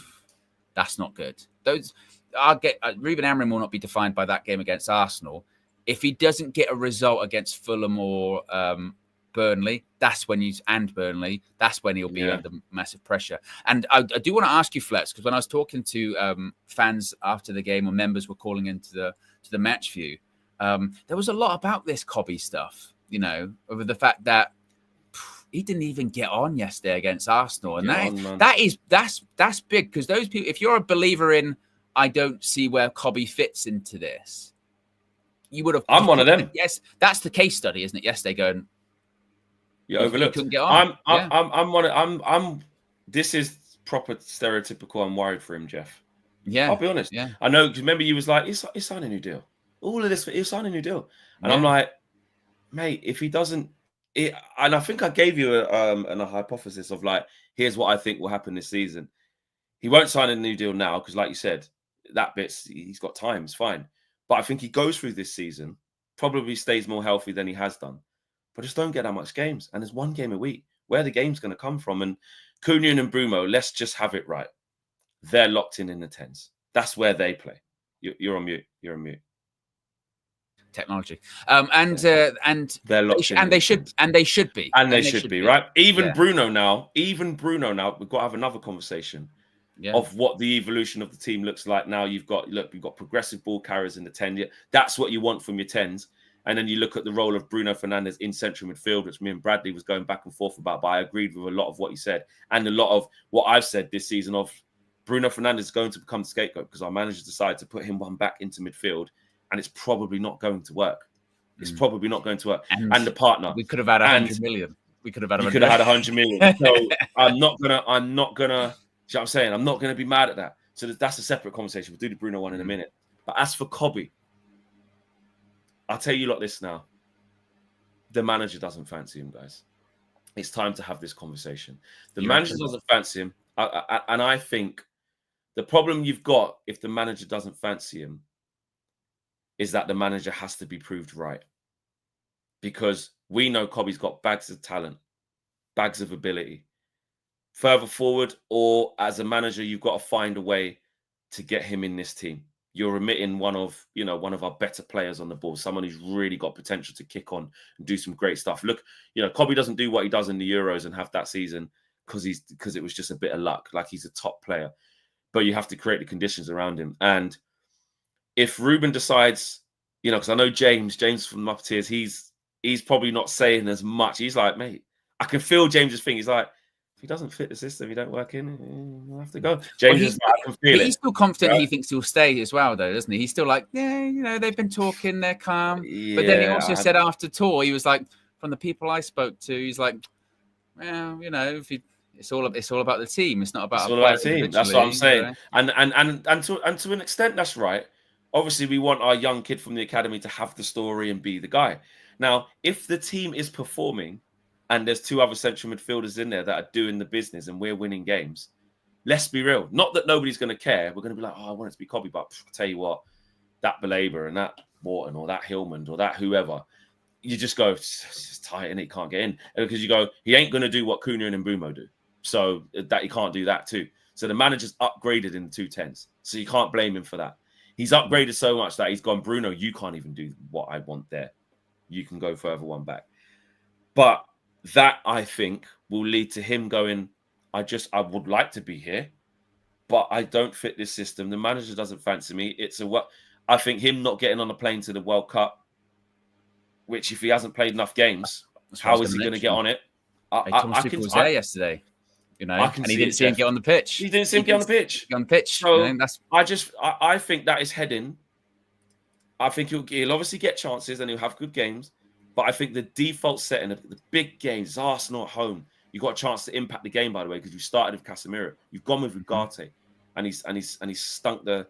that's not good. Ruben Amorim will not be defined by that game against Arsenal. If he doesn't get a result against Fulham or Burnley, that's when he'll be under massive pressure. And I do want to ask you, Flex, because when I was talking to fans after the game, or members were calling into the match view, there was a lot about this Cobby stuff, over the fact that he didn't even get on yesterday against Arsenal, and that's big, because those people, if you're a believer in, I don't see where Cobby fits into this, you would have. I'm one of them. Yes, that's the case study, isn't it? Yesterday, going. You overlooked. Couldn't get on. I'm this is proper stereotypical. I'm worried for him, Jeff. Yeah, I'll be honest. Yeah, I know. Because remember, you was like, he's signing a new deal. All of this, he'll sign a new deal, and I'm like, mate, if he doesn't, and I think I gave you a hypothesis of like, here's what I think will happen this season. He won't sign a new deal now because, like you said, that bit's he's got time. It's fine, but I think he goes through this season, probably stays more healthy than he has done. But just don't get that much games. And there's one game a week. Where the game's going to come from? And Cunha and Bruno, let's just have it right. They're locked in the 10s. That's where they play. You're on mute. You're on mute. Technology. And they're locked in. And they should be. And they should be, right? Even Bruno now, we've got to have another conversation of what the evolution of the team looks like now. You've got progressive ball carriers in the 10. That's what you want from your 10s. And then you look at the role of Bruno Fernandes in central midfield, which me and Bradley was going back and forth about, but I agreed with a lot of what he said. And a lot of what I've said this season of Bruno Fernandes is going to become the scapegoat because our managers decided to put him one back into midfield, and it's probably not going to work. It's probably not going to work. And the partner. We could have had 100 million. We could have had 100 million. So I'm not gonna, you know what I'm saying? I'm not gonna be mad at that. So that's a separate conversation. We'll do the Bruno one in a minute. But as for Cobby, I'll tell you this now. The manager doesn't fancy him, guys. It's time to have this conversation. The manager doesn't fancy him. And I think the problem you've got if the manager doesn't fancy him is that the manager has to be proved right. Because we know Cobby's got bags of talent, bags of ability. Further forward, or as a manager, you've got to find a way to get him in this team. You're omitting one of our better players on the ball, someone who's really got potential to kick on and do some great stuff. Look, Cobby doesn't do what he does in the Euros and have that season because it was just a bit of luck. Like, he's a top player, but you have to create the conditions around him. And if Ruben decides, because I know James from the Upper he's probably not saying as much. He's like, mate, I can feel James's thing. He's like, he doesn't fit the system, he don't work in, he'll have to go. James is like, I can feel it. He's still confident he thinks he'll stay as well, though, doesn't he? He's still like, they've been talking, they're calm. Yeah, but then he also said after tour, he was like, from the people I spoke to, he's like, well, it's all about the team. It's not about the team. That's what I'm saying. And to an extent, that's right. Obviously, we want our young kid from the academy to have the story and be the guy. Now, if the team is performing, and there's 2 other central midfielders in there that are doing the business and we're winning games, let's be real. Not that nobody's going to care. We're going to be like, I want it to be Cobby, but I'll tell you what, that Baleba and that Wharton or that Hillman or that whoever, you just go, it's just tight and he can't get in. Because you go, he ain't going to do what Cunha and Mbeumo do. So that he can't do that too. So the manager's upgraded in the 210s. So you can't blame him for that. He's upgraded so much that he's gone, Bruno, you can't even do what I want there. You can go further one back. But that, I think, will lead to him going, I would like to be here, but I don't fit this system. The manager doesn't fancy me. I think him not getting on a plane to the World Cup, which if he hasn't played enough games, how is he going to get on it? Thomas Tuchel was there yesterday, and he didn't see him get on the pitch. He didn't see him get on the pitch. So I think that is heading. I think he'll obviously get chances and he'll have good games, but I think the default setting of the big games, Arsenal at home, you got a chance to impact the game. By the way, because you started with Casemiro, you've gone with Ugarte, and he's stunk the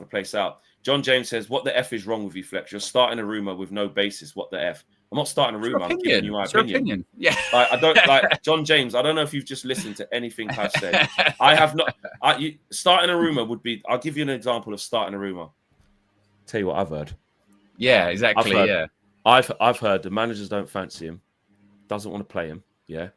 place out. John James says, "What the F is wrong with you, Flex? You're starting a rumor with no basis. What the F? I'm not starting a rumor. I'm giving you my opinion. Yeah, I don't like John James. I don't know if you've just listened to anything I've said. I have not. Starting a rumor would be. I'll give you an example of starting a rumor. Tell you what I've heard. Yeah, exactly. I've heard the managers don't fancy him, doesn't want to play him. Yeah,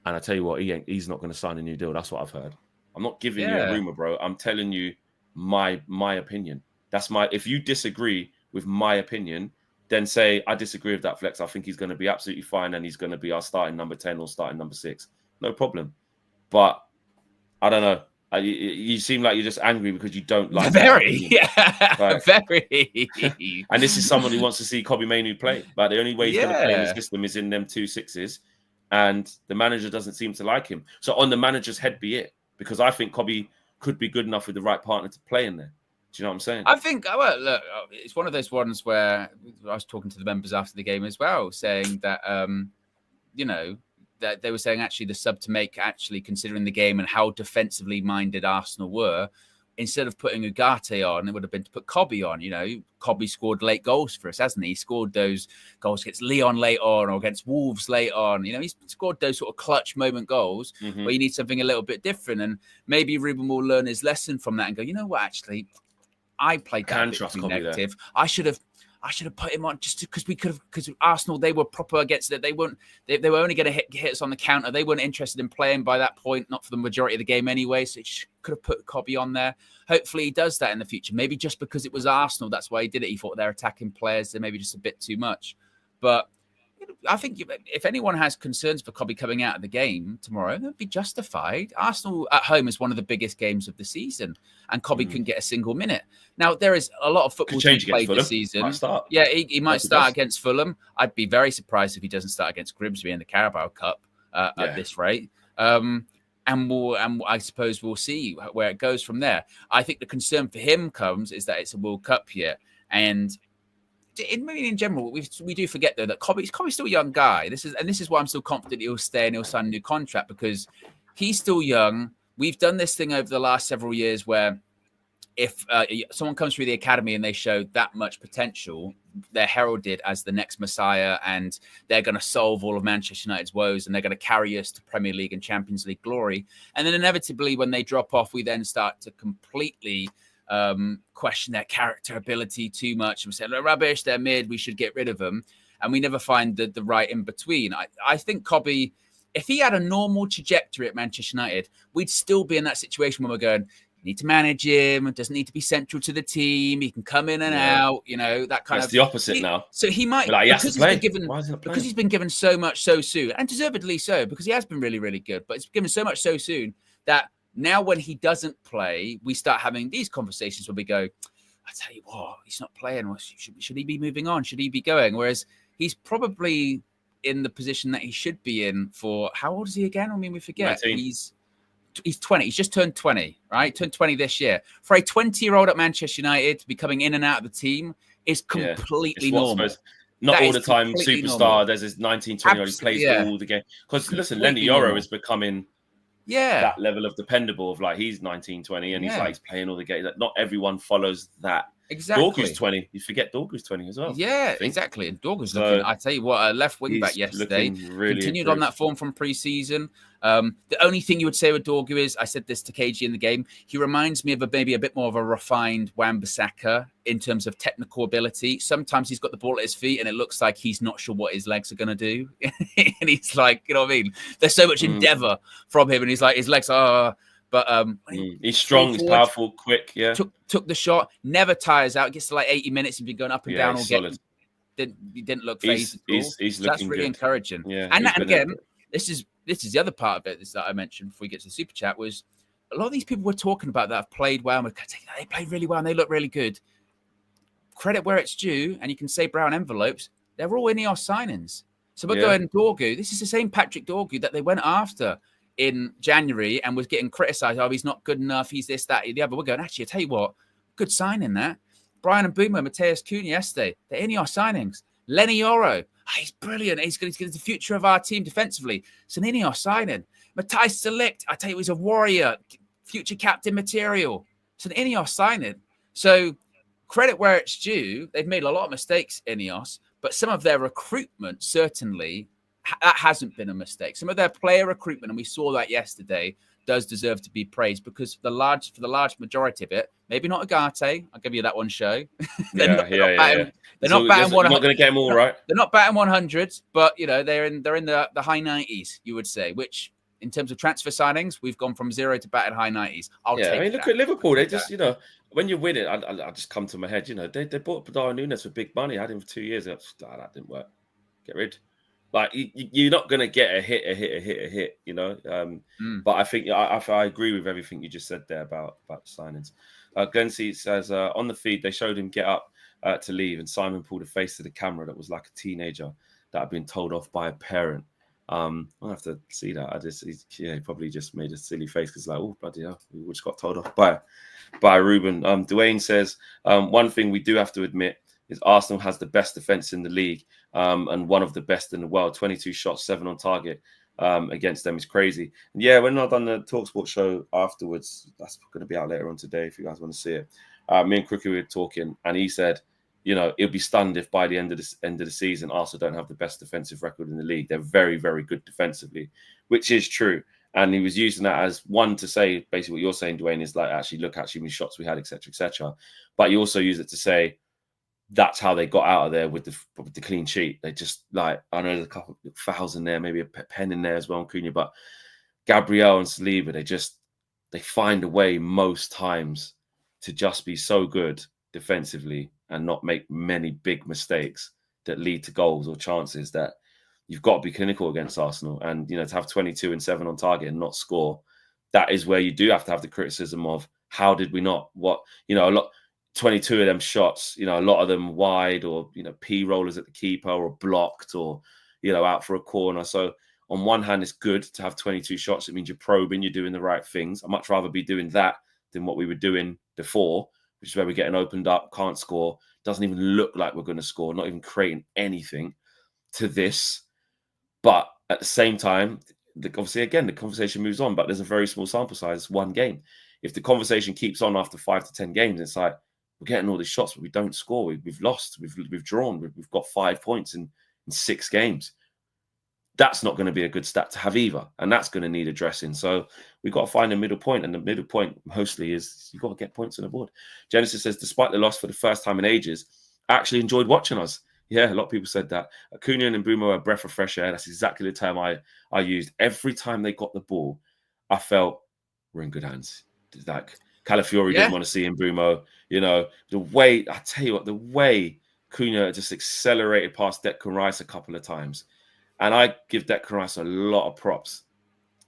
and I tell you what, he's not going to sign a new deal. That's what I've heard. I'm not giving you a rumor, bro. I'm telling you my opinion. That's my. If you disagree with my opinion, then say I disagree with that, Flex. I think he's going to be absolutely fine, and he's going to be our starting number 10 or starting number 6. No problem. But I don't know. You seem like you're just angry because you don't like very, very. And this is someone who wants to see Kobbie Mainoo play. But the only way he's going to play in the system is in them 2 6s, and the manager doesn't seem to like him. So on the manager's head be it, because I think Kobbie could be good enough with the right partner to play in there. Do you know what I'm saying? I think, well, look, it's one of those ones where I was talking to the members after the game as well, saying that, that they were saying actually the sub to make, actually considering the game and how defensively minded Arsenal were, instead of putting Ugarte on, it would have been to put Kobbie on. Kobbie scored late goals for us, hasn't he? He scored those goals against Lyon late on or against Wolves late on. He's scored those sort of clutch moment goals where you need something a little bit different. And maybe Ruben will learn his lesson from that and go, you know what, actually, I played that a bit negative. There. I should have put him on just because Arsenal, they were proper against it. They were only going to hit us on the counter. They weren't interested in playing by that point, not for the majority of the game anyway. So he could have put Kobbie on there. Hopefully he does that in the future. Maybe just because it was Arsenal, that's why he did it. He thought they're attacking players, they're maybe just a bit too much. But I think if anyone has concerns for Kobbie coming out of the game tomorrow, they'll be justified. Arsenal at home is one of the biggest games of the season, and Kobbie couldn't get a single minute. Now, there is a lot of football to be played this season. Yeah, he might start against Fulham. I'd be very surprised if he doesn't start against Grimsby in the Carabao Cup at this rate. And I suppose we'll see where it goes from there. I think the concern for him is that it's a World Cup year, and in general, we do forget though that Kobbie's still a young guy. This is why I'm still confident he'll stay and he'll sign a new contract, because he's still young. We've done this thing over the last several years where if someone comes through the academy and they show that much potential, they're heralded as the next Messiah, and they're going to solve all of Manchester United's woes, and they're going to carry us to Premier League and Champions League glory. And then inevitably, when they drop off, we then start to completely question their character ability too much and say, they're rubbish, they're mid, we should get rid of them. And we never find the right in between. I think Kobbie, if he had a normal trajectory at Manchester United, we'd still be in that situation where we're going, you need to manage him, it doesn't need to be central to the team, he can come in and out, that kind of. It's the opposite now. So he might, because he's been given so much so soon, and deservedly so, because he has been really, really good, but it's given so much so soon that now when he doesn't play, we start having these conversations where we go, I tell you what, he's not playing. Well, should he be moving on? Should he be going? Whereas he's probably in the position that he should be in for, how old is he again? I mean, we forget. 19. He's 20. He's just turned 20, right? Turned 20 this year. For a 20-year-old at Manchester United to be coming in and out of the team is completely normal. Not all the time superstar. Normal. There's this 19, 20-year-old who plays all the game. Because listen, Lenny Yoro is becoming that level of dependable of like he's 19, 20 and he's playing all the games. Not everyone follows that. Exactly. Dorgu's 20. You forget Dorgu's 20 as well. Yeah, exactly. And Dorgu's looking, I tell you what, a left wing back yesterday. Really continued on that form from pre-season. The only thing you would say with Dorgu is, I said this to KG in the game, he reminds me of maybe a bit more of a refined Wan-Bissaka in terms of technical ability. Sometimes he's got the ball at his feet and it looks like he's not sure what his legs are going to do. And he's like, you know what I mean? There's so much endeavor from him and he's like, his legs are... But he's strong, he's powerful, quick, yeah. Took the shot, never tires out, gets to like 80 minutes and been going up and down all game. He didn't look phased. He's so that's really good. encouraging. Yeah, and again, this is the other part of it that I mentioned before we get to the super chat was a lot of these people we're talking about that have played well. They played really well and they look really good. Credit where it's due, and you can say brown envelopes. They're all Ineos signings. So we're going Dorgu. This is the same Patrick Dorgu that they went after in January and was getting criticised. Oh, he's not good enough. He's this, that, the other. We're going, actually, I tell you what, good signing that. Brian Mbeumo, Mateus Cunha yesterday. The Ineos signings. Lenny Yoro. He's brilliant. He's the future of our team defensively. It's an Ineos signing. Matthijs de Ligt. I tell you, he's a warrior. Future captain material. It's an Ineos signing. So credit where it's due. They've made a lot of mistakes, Ineos, but some of their recruitment certainly that hasn't been a mistake. Some of their player recruitment, and we saw that yesterday, does deserve to be praised because for the large majority of it, maybe not Agate. I'll give you that one show. They're not batting 100. You're not going to get them all right. They're not batting 100s, but you know they're in the high 90s. You would say, which in terms of transfer signings, we've gone from 0 to batting high 90s. I mean, look at Liverpool. They just when you win it, I just come to my head. They bought Donnarumma Núñez for big money. Had him for 2 years. That didn't work. Get rid. Like you're not going to get a hit, But I think I agree with everything you just said there about the signings. Glenn C says on the feed they showed him get up to leave, and Simon pulled a face to the camera that was like a teenager that had been told off by a parent. I'll have to see that. He probably just made a silly face because like, oh bloody hell, we just got told off by Ruben. Dwayne says one thing we do have to admit is Arsenal has the best defense in the league and one of the best in the world. 22 shots, 7 on target against them is crazy. And yeah, when I've done the TalkSport show afterwards, that's going to be out later on today if you guys want to see it. Me and Crookie were talking, and he said, he'll be stunned if by the end of the season, Arsenal don't have the best defensive record in the league. They're very, very good defensively, which is true. And he was using that as one to say, basically what you're saying, Dwayne, is like, actually, look, how many shots we had, etc., etc. But you also use it to say, that's how they got out of there with the clean sheet. They just I know there's a couple of fouls in there, maybe a pen in there as well, Cunha, but Gabriel and Saliba, they find a way most times to just be so good defensively and not make many big mistakes that lead to goals or chances that you've got to be clinical against Arsenal. And, to have 22 and 7 on target and not score, that is where you do have to have the criticism of how did we not? 22 of them shots, a lot of them wide or, P rollers at the keeper or blocked or, out for a corner. So on one hand, it's good to have 22 shots. It means you're probing, you're doing the right things. I'd much rather be doing that than what we were doing before, which is where we're getting opened up, can't score, doesn't even look like we're going to score, not even creating anything to this. But at the same time, obviously, again, the conversation moves on, but there's a very small sample size, one game. If the conversation keeps on after 5 to 10 games, it's like, we're getting all these shots, but we don't score. We've lost. We've drawn. We've got 5 points in 6 games. That's not going to be a good stat to have either, and that's going to need addressing. So we've got to find a middle point, and the middle point mostly is you've got to get points on the board. Genesis says, despite the loss for the first time in ages, I actually enjoyed watching us. Yeah, a lot of people said that. Cunha and Mbeumo are a breath of fresh air. That's exactly the term I used. Every time they got the ball, I felt we're in good hands. Like Calafiori didn't want to see Mbeumo. The way Cunha just accelerated past Declan Rice a couple of times. And I give Declan Rice a lot of props.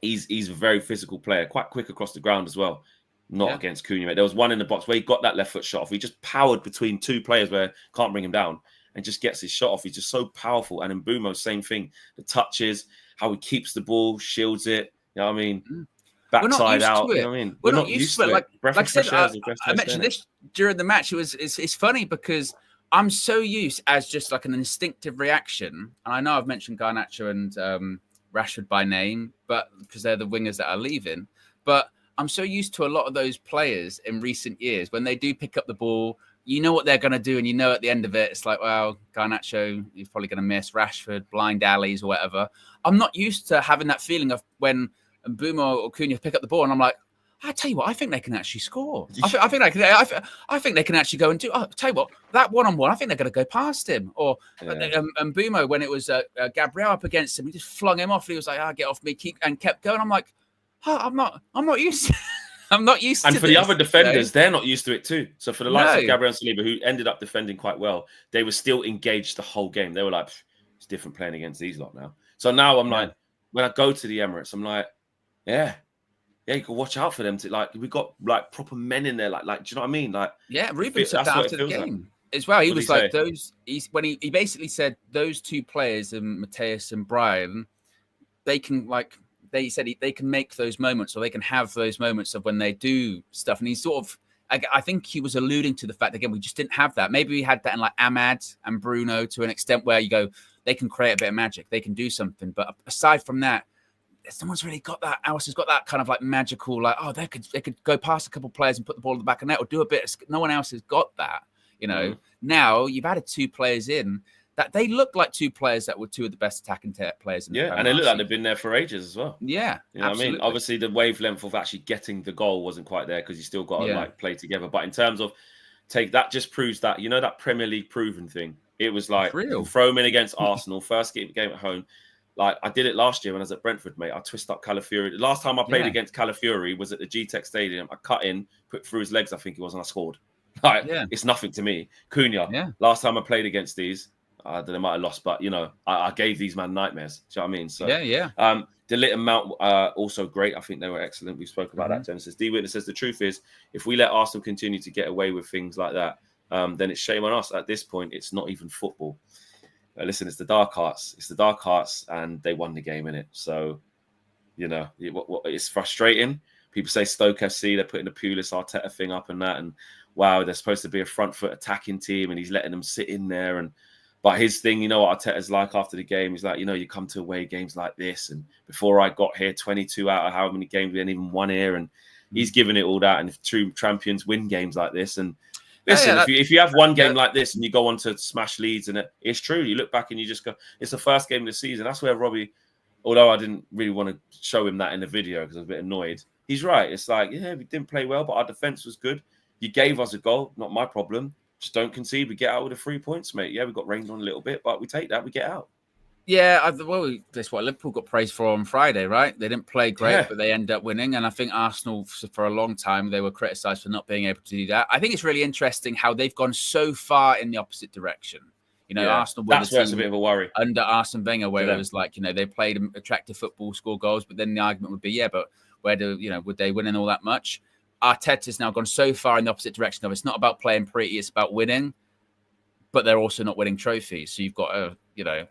He's a very physical player, quite quick across the ground as well. Not against Cunha. There was one in the box where he got that left foot shot off. He just powered between 2 players where can't bring him down and just gets his shot off. He's just so powerful. And Mbeumo, same thing. The touches, how he keeps the ball, shields it. You know what I mean? Backside out. You know what I mean? We're not used to it. Like I said, I mentioned this during the match. It's funny because I'm so used as just like an instinctive reaction. And I know I've mentioned Garnacho and Rashford by name, but because they're the wingers that are leaving. But I'm so used to a lot of those players in recent years when they do pick up the ball, you know what they're going to do. And at the end of it, it's like, well, Garnacho, he's probably going to miss. Rashford, blind alleys or whatever. I'm not used to having that feeling of when and Mbeumo or Cunha pick up the ball, and I'm like, I tell you what, I think they can actually score. I think they can actually go and do. I tell you what, that one-on-one, I think they're going to go past him. Or Mbeumo, when it was Gabriel up against him, he just flung him off. And he was like, get off me, and kept going. I'm like, I'm not used. I'm not used to it. And for the other defenders, you know? they're not used to it too. So for the likes of Gabriel and Saliba, who ended up defending quite well, they were still engaged the whole game. They were like, it's different playing against these lot now. So now I'm like, when I go to the Emirates, I'm like, yeah, you can watch out for them. We got like proper men in there. Like, do you know what I mean? Like, Ruben said that after the game as well. He was like, he basically said those two players, Mateus and Brian, they can they can make those moments, or they can have those moments of when they do stuff. And he's sort of, I think he was alluding to the fact that, again, we just didn't have that. Maybe we had that in like Ahmad and Bruno to an extent where you go, they can create a bit of magic, they can do something. But aside from that, someone's really got that. Alice has got that kind of like magical, like, oh, they could go past a couple of players and put the ball in the back of the net, or do a bit. No one else has got that, you know. Now you've added two players in that they look like two players that were two of the best attacking players. And they look like they've been there for ages as well. Yeah, you know what I mean. Obviously, the wavelength of actually getting the goal wasn't quite there because you still got to like play together. But in terms of that, just proves that, you know, that Premier League proven thing. It was like throw them in against Arsenal, first game at home. Like, I did it last year when I was at Brentford, mate. I twist up Calafiori. The last time I played against Calafiori was at the G-Tech Stadium. I cut in, put through his legs, I think it was, and I scored. Like, it's nothing to me. Cunha, last time I played against these, I don't know, might have lost, but, you know, I gave these man nightmares. Do you know what I mean? So, Delit and Mount, also great. I think they were excellent. We spoke about that, Genesis. D. Witness says, the truth is, if we let Arsenal continue to get away with things like that, then it's shame on us. At this point, it's not even football. Listen, it's the dark arts. It's the dark arts, and they won the game in it. So, you know, it's frustrating. People say Stoke FC, they're putting the Pulis Arteta thing up and that, and wow, they're supposed to be a front foot attacking team, and he's letting them sit in there. But his thing, you know what Arteta's like after the game, he's like, you know, you come to away games like this, and before I got here, 22 out of how many games we didn't even won here, and he's giving it all that. And if true champions win games like this, and listen, if you have one game like this and you go on to smash Leeds, and it's true, you look back and you just go, it's the first game of the season. That's where Robbie, although I didn't really want to show him that in the video because I was a bit annoyed, he's right. It's like, we didn't play well, but our defense was good. You gave us a goal, not my problem. Just don't concede. We get out with the 3 points, mate. Yeah, we got rained on a little bit, but we take that. We get out. Yeah, that's what Liverpool got praised for on Friday, right? They didn't play great, but they ended up winning. And I think Arsenal, for a long time, they were criticised for not being able to do that. I think it's really interesting how they've gone so far in the opposite direction. You know, Arsenal were that's where it's a bit of a worry under Arsene Wenger, where it was like, you know, they played attractive football, score goals, but then the argument would be, but would they win in all that much? Arteta's now gone so far in the opposite direction of it's not about playing pretty, it's about winning, but they're also not winning trophies. So you've got to,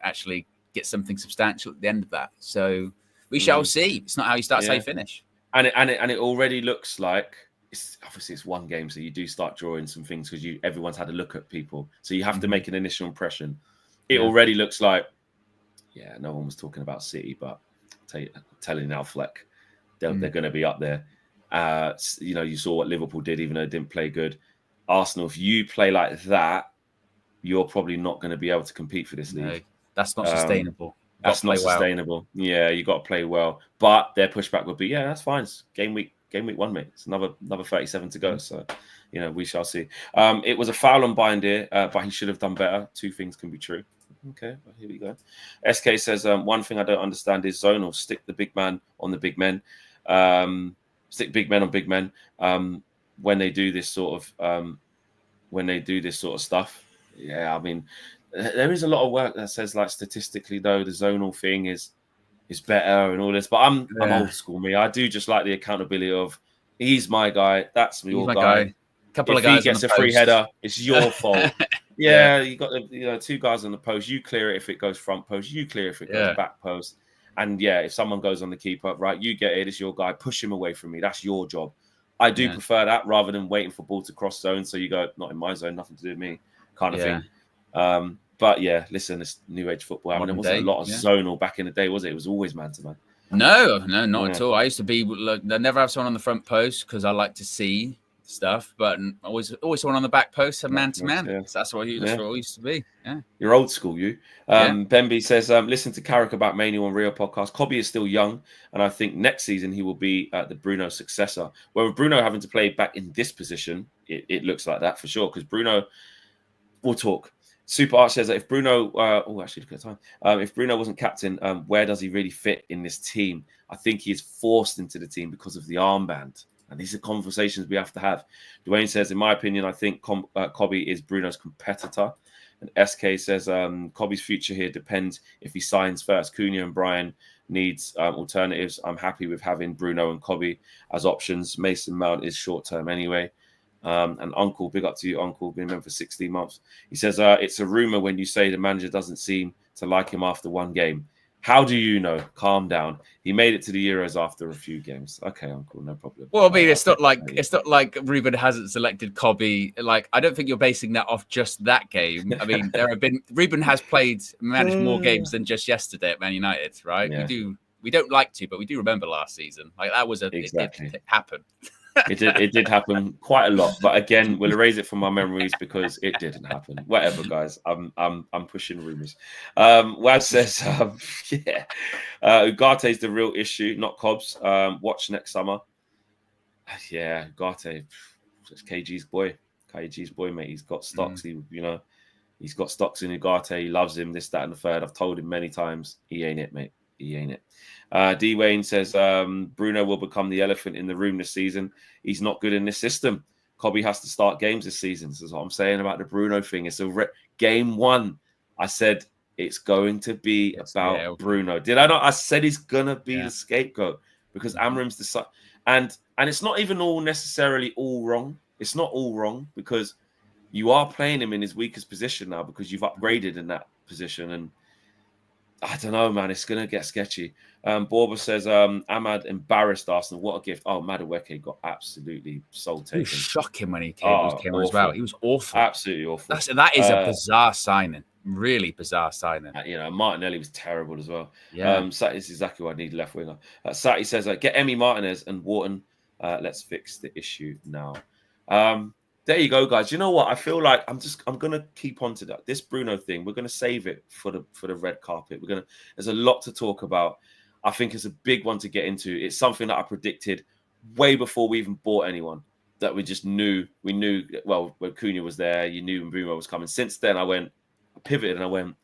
actually get something substantial at the end of that. So we shall see. It's not how you start, say finish. And it already looks like it's one game, so you do start drawing some things because everyone's had a look at people, so you have to make an initial impression. It already looks like, no one was talking about City, but telling Al Fleck, they're going to be up there. You saw what Liverpool did, even though they didn't play good. Arsenal, if you play like that, you're probably not going to be able to compete for this league. No, that's not sustainable. That's not sustainable. Well. Yeah, you got to play well. But their pushback would be, that's fine. It's game week 1, mate. It's another 37 to go. So, we shall see. It was a foul on Bindier, but he should have done better. Two things can be true. Okay, well, here we go. SK says, one thing I don't understand is zonal. Stick the big man on the big men. Stick big men on big men when they do this sort of stuff. Yeah, I mean, there is a lot of work that says, like, statistically though, the zonal thing is better and all this. But I'm old school, me. I do just like the accountability of he's my guy, that's your guy. Couple if of guys he gets a free header, it's your fault. You got the two guys on the post. You clear it if it goes front post. You clear if it goes back post. And if someone goes on the keeper, right, you get it. It's your guy. Push him away from me. That's your job. I do prefer that rather than waiting for ball to cross zone. So you go, not in my zone, nothing to do with me, kind of thing. But listen, it's new age football. I mean, there wasn't a lot of zonal back in the day, was it? It was always man to man. No, not at all. I used to be, I never have someone on the front post because I like to see stuff, but always someone on the back post and man to man. Yeah. So that's what it used to be. Yeah, you're old school, you. Bemby says, listen to Carrick about Mainoo on Rio podcast. Kobe is still young, and I think next season he will be the Bruno successor. Well, with Bruno having to play back in this position, it looks like that for sure. Because Bruno, we'll talk. Super Arch says that if Bruno, actually look at the time. If Bruno wasn't captain, where does he really fit in this team? I think he is forced into the team because of the armband. And these are conversations we have to have. Dwayne says, in my opinion, I think Kobe is Bruno's competitor. And SK says, Kobe's future here depends if he signs first. Cunha and Brian needs alternatives. I'm happy with having Bruno and Kobe as options. Mason Mount is short term anyway. And Uncle, big up to you, Uncle, been in for 16 months. He says, it's a rumor when you say the manager doesn't seem to like him after one game. How do you know? Calm down. He made it to the Euros after a few games. Okay, Uncle, no problem. Well, I mean, it's not like Ruben hasn't selected Kobe. Like, I don't think you're basing that off just that game. I mean, Ruben has managed more games than just yesterday at Man United, right? Yeah. We don't like to, but we do remember last season. Like that was it happened. It did happen quite a lot, but again, we'll erase it from our memories because it didn't happen. Whatever, guys. I'm pushing rumors. Wad says, Ugarte is the real issue, not Cobbs. Watch next summer. Yeah, Ugarte, it's KG's boy. KG's boy, mate. He's got stocks. He's got stocks in Ugarte. He loves him. This, that, and the third. I've told him many times. He ain't it, mate. He ain't it. D. Wayne says Bruno will become the elephant in the room this season. He's not good in this system. Kobe has to start games this season. This is what I'm saying about the Bruno thing. It's game one. I said it's going to be about Bruno. Did I not? I said he's gonna be the scapegoat because Amorim's the and it's not even all necessarily all wrong. It's not all wrong because you are playing him in his weakest position now because you've upgraded in that position and. I don't know, man. It's going to get sketchy. Borba says, Ahmad embarrassed Arsenal. What a gift. Oh, Madueke got absolutely soul taken. It was shocking when he came as well. He was awful. Absolutely awful. That is a bizarre signing. Really bizarre signing. Martinelli was terrible as well. Yeah. Sati is exactly what I need left winger. Sati says, get Emi Martinez and Wharton. Let's fix the issue now. There you go, guys. You know what? I feel like I'm gonna keep on to that. This Bruno thing, we're gonna save it for the red carpet. There's a lot to talk about. I think it's a big one to get into. It's something that I predicted way before we even bought anyone. That we just knew. We knew well when Cunha was there. You knew when Bruno was coming. Since then, I pivoted and I went,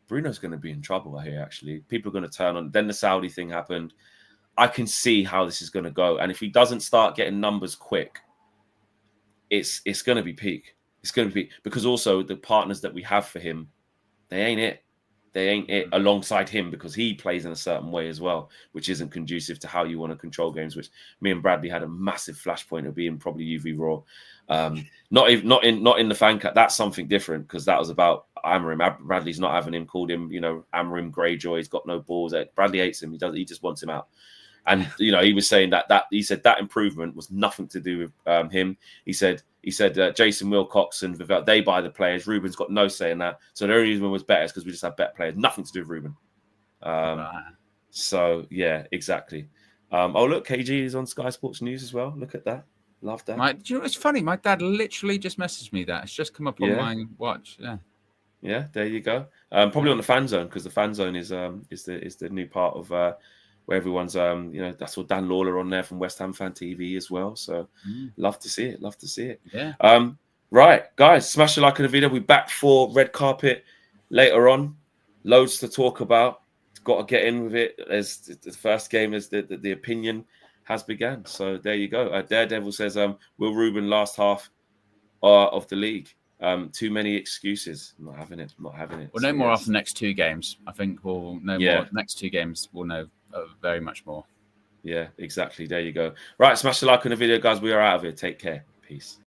Bruno's gonna be in trouble here. Actually, people are gonna turn on. Then the Saudi thing happened. I can see how this is gonna go. And if he doesn't start getting numbers quick. It's going to be peak. It's going to be because also the partners that we have for him, they ain't it. They ain't it alongside him because he plays in a certain way as well, which isn't conducive to how you want to control games. Which me and Bradley had a massive flashpoint of being probably UV Raw. Not in the fan cut. That's something different because that was about Amorim. Bradley's not having him. Called him, Amorim Greyjoy. He's got no balls. Bradley hates him. He just wants him out. And he was saying that he said that improvement was nothing to do with him. He said Jason Wilcox and Vivell, they buy the players. Ruben's got no say in that. So the only reason was better is because we just have better players. Nothing to do with Ruben. So yeah, exactly. Look, KG is on Sky Sports News as well. Look at that. Love that. Do you know what's funny? My dad literally just messaged me that. It's just come up on my watch. Yeah. Yeah, there you go. Probably on the fan zone because the fan zone is the new part of where everyone's that's all Dan Lawler on there from West Ham Fan TV as well. So love to see it. Yeah. Right, guys, smash the like on the video. We're back for red carpet later on. Loads to talk about. Got to get in with it. As the first game is the opinion has begun. So there you go. Daredevil says, will Ruben last half of the league? Too many excuses. Not having it. Well, no more after the next two games. I think we'll know more. Next two games, we'll know very much more. Yeah, exactly. There you go. Right, smash the like on the video, guys. We are out of here. Take care. Peace.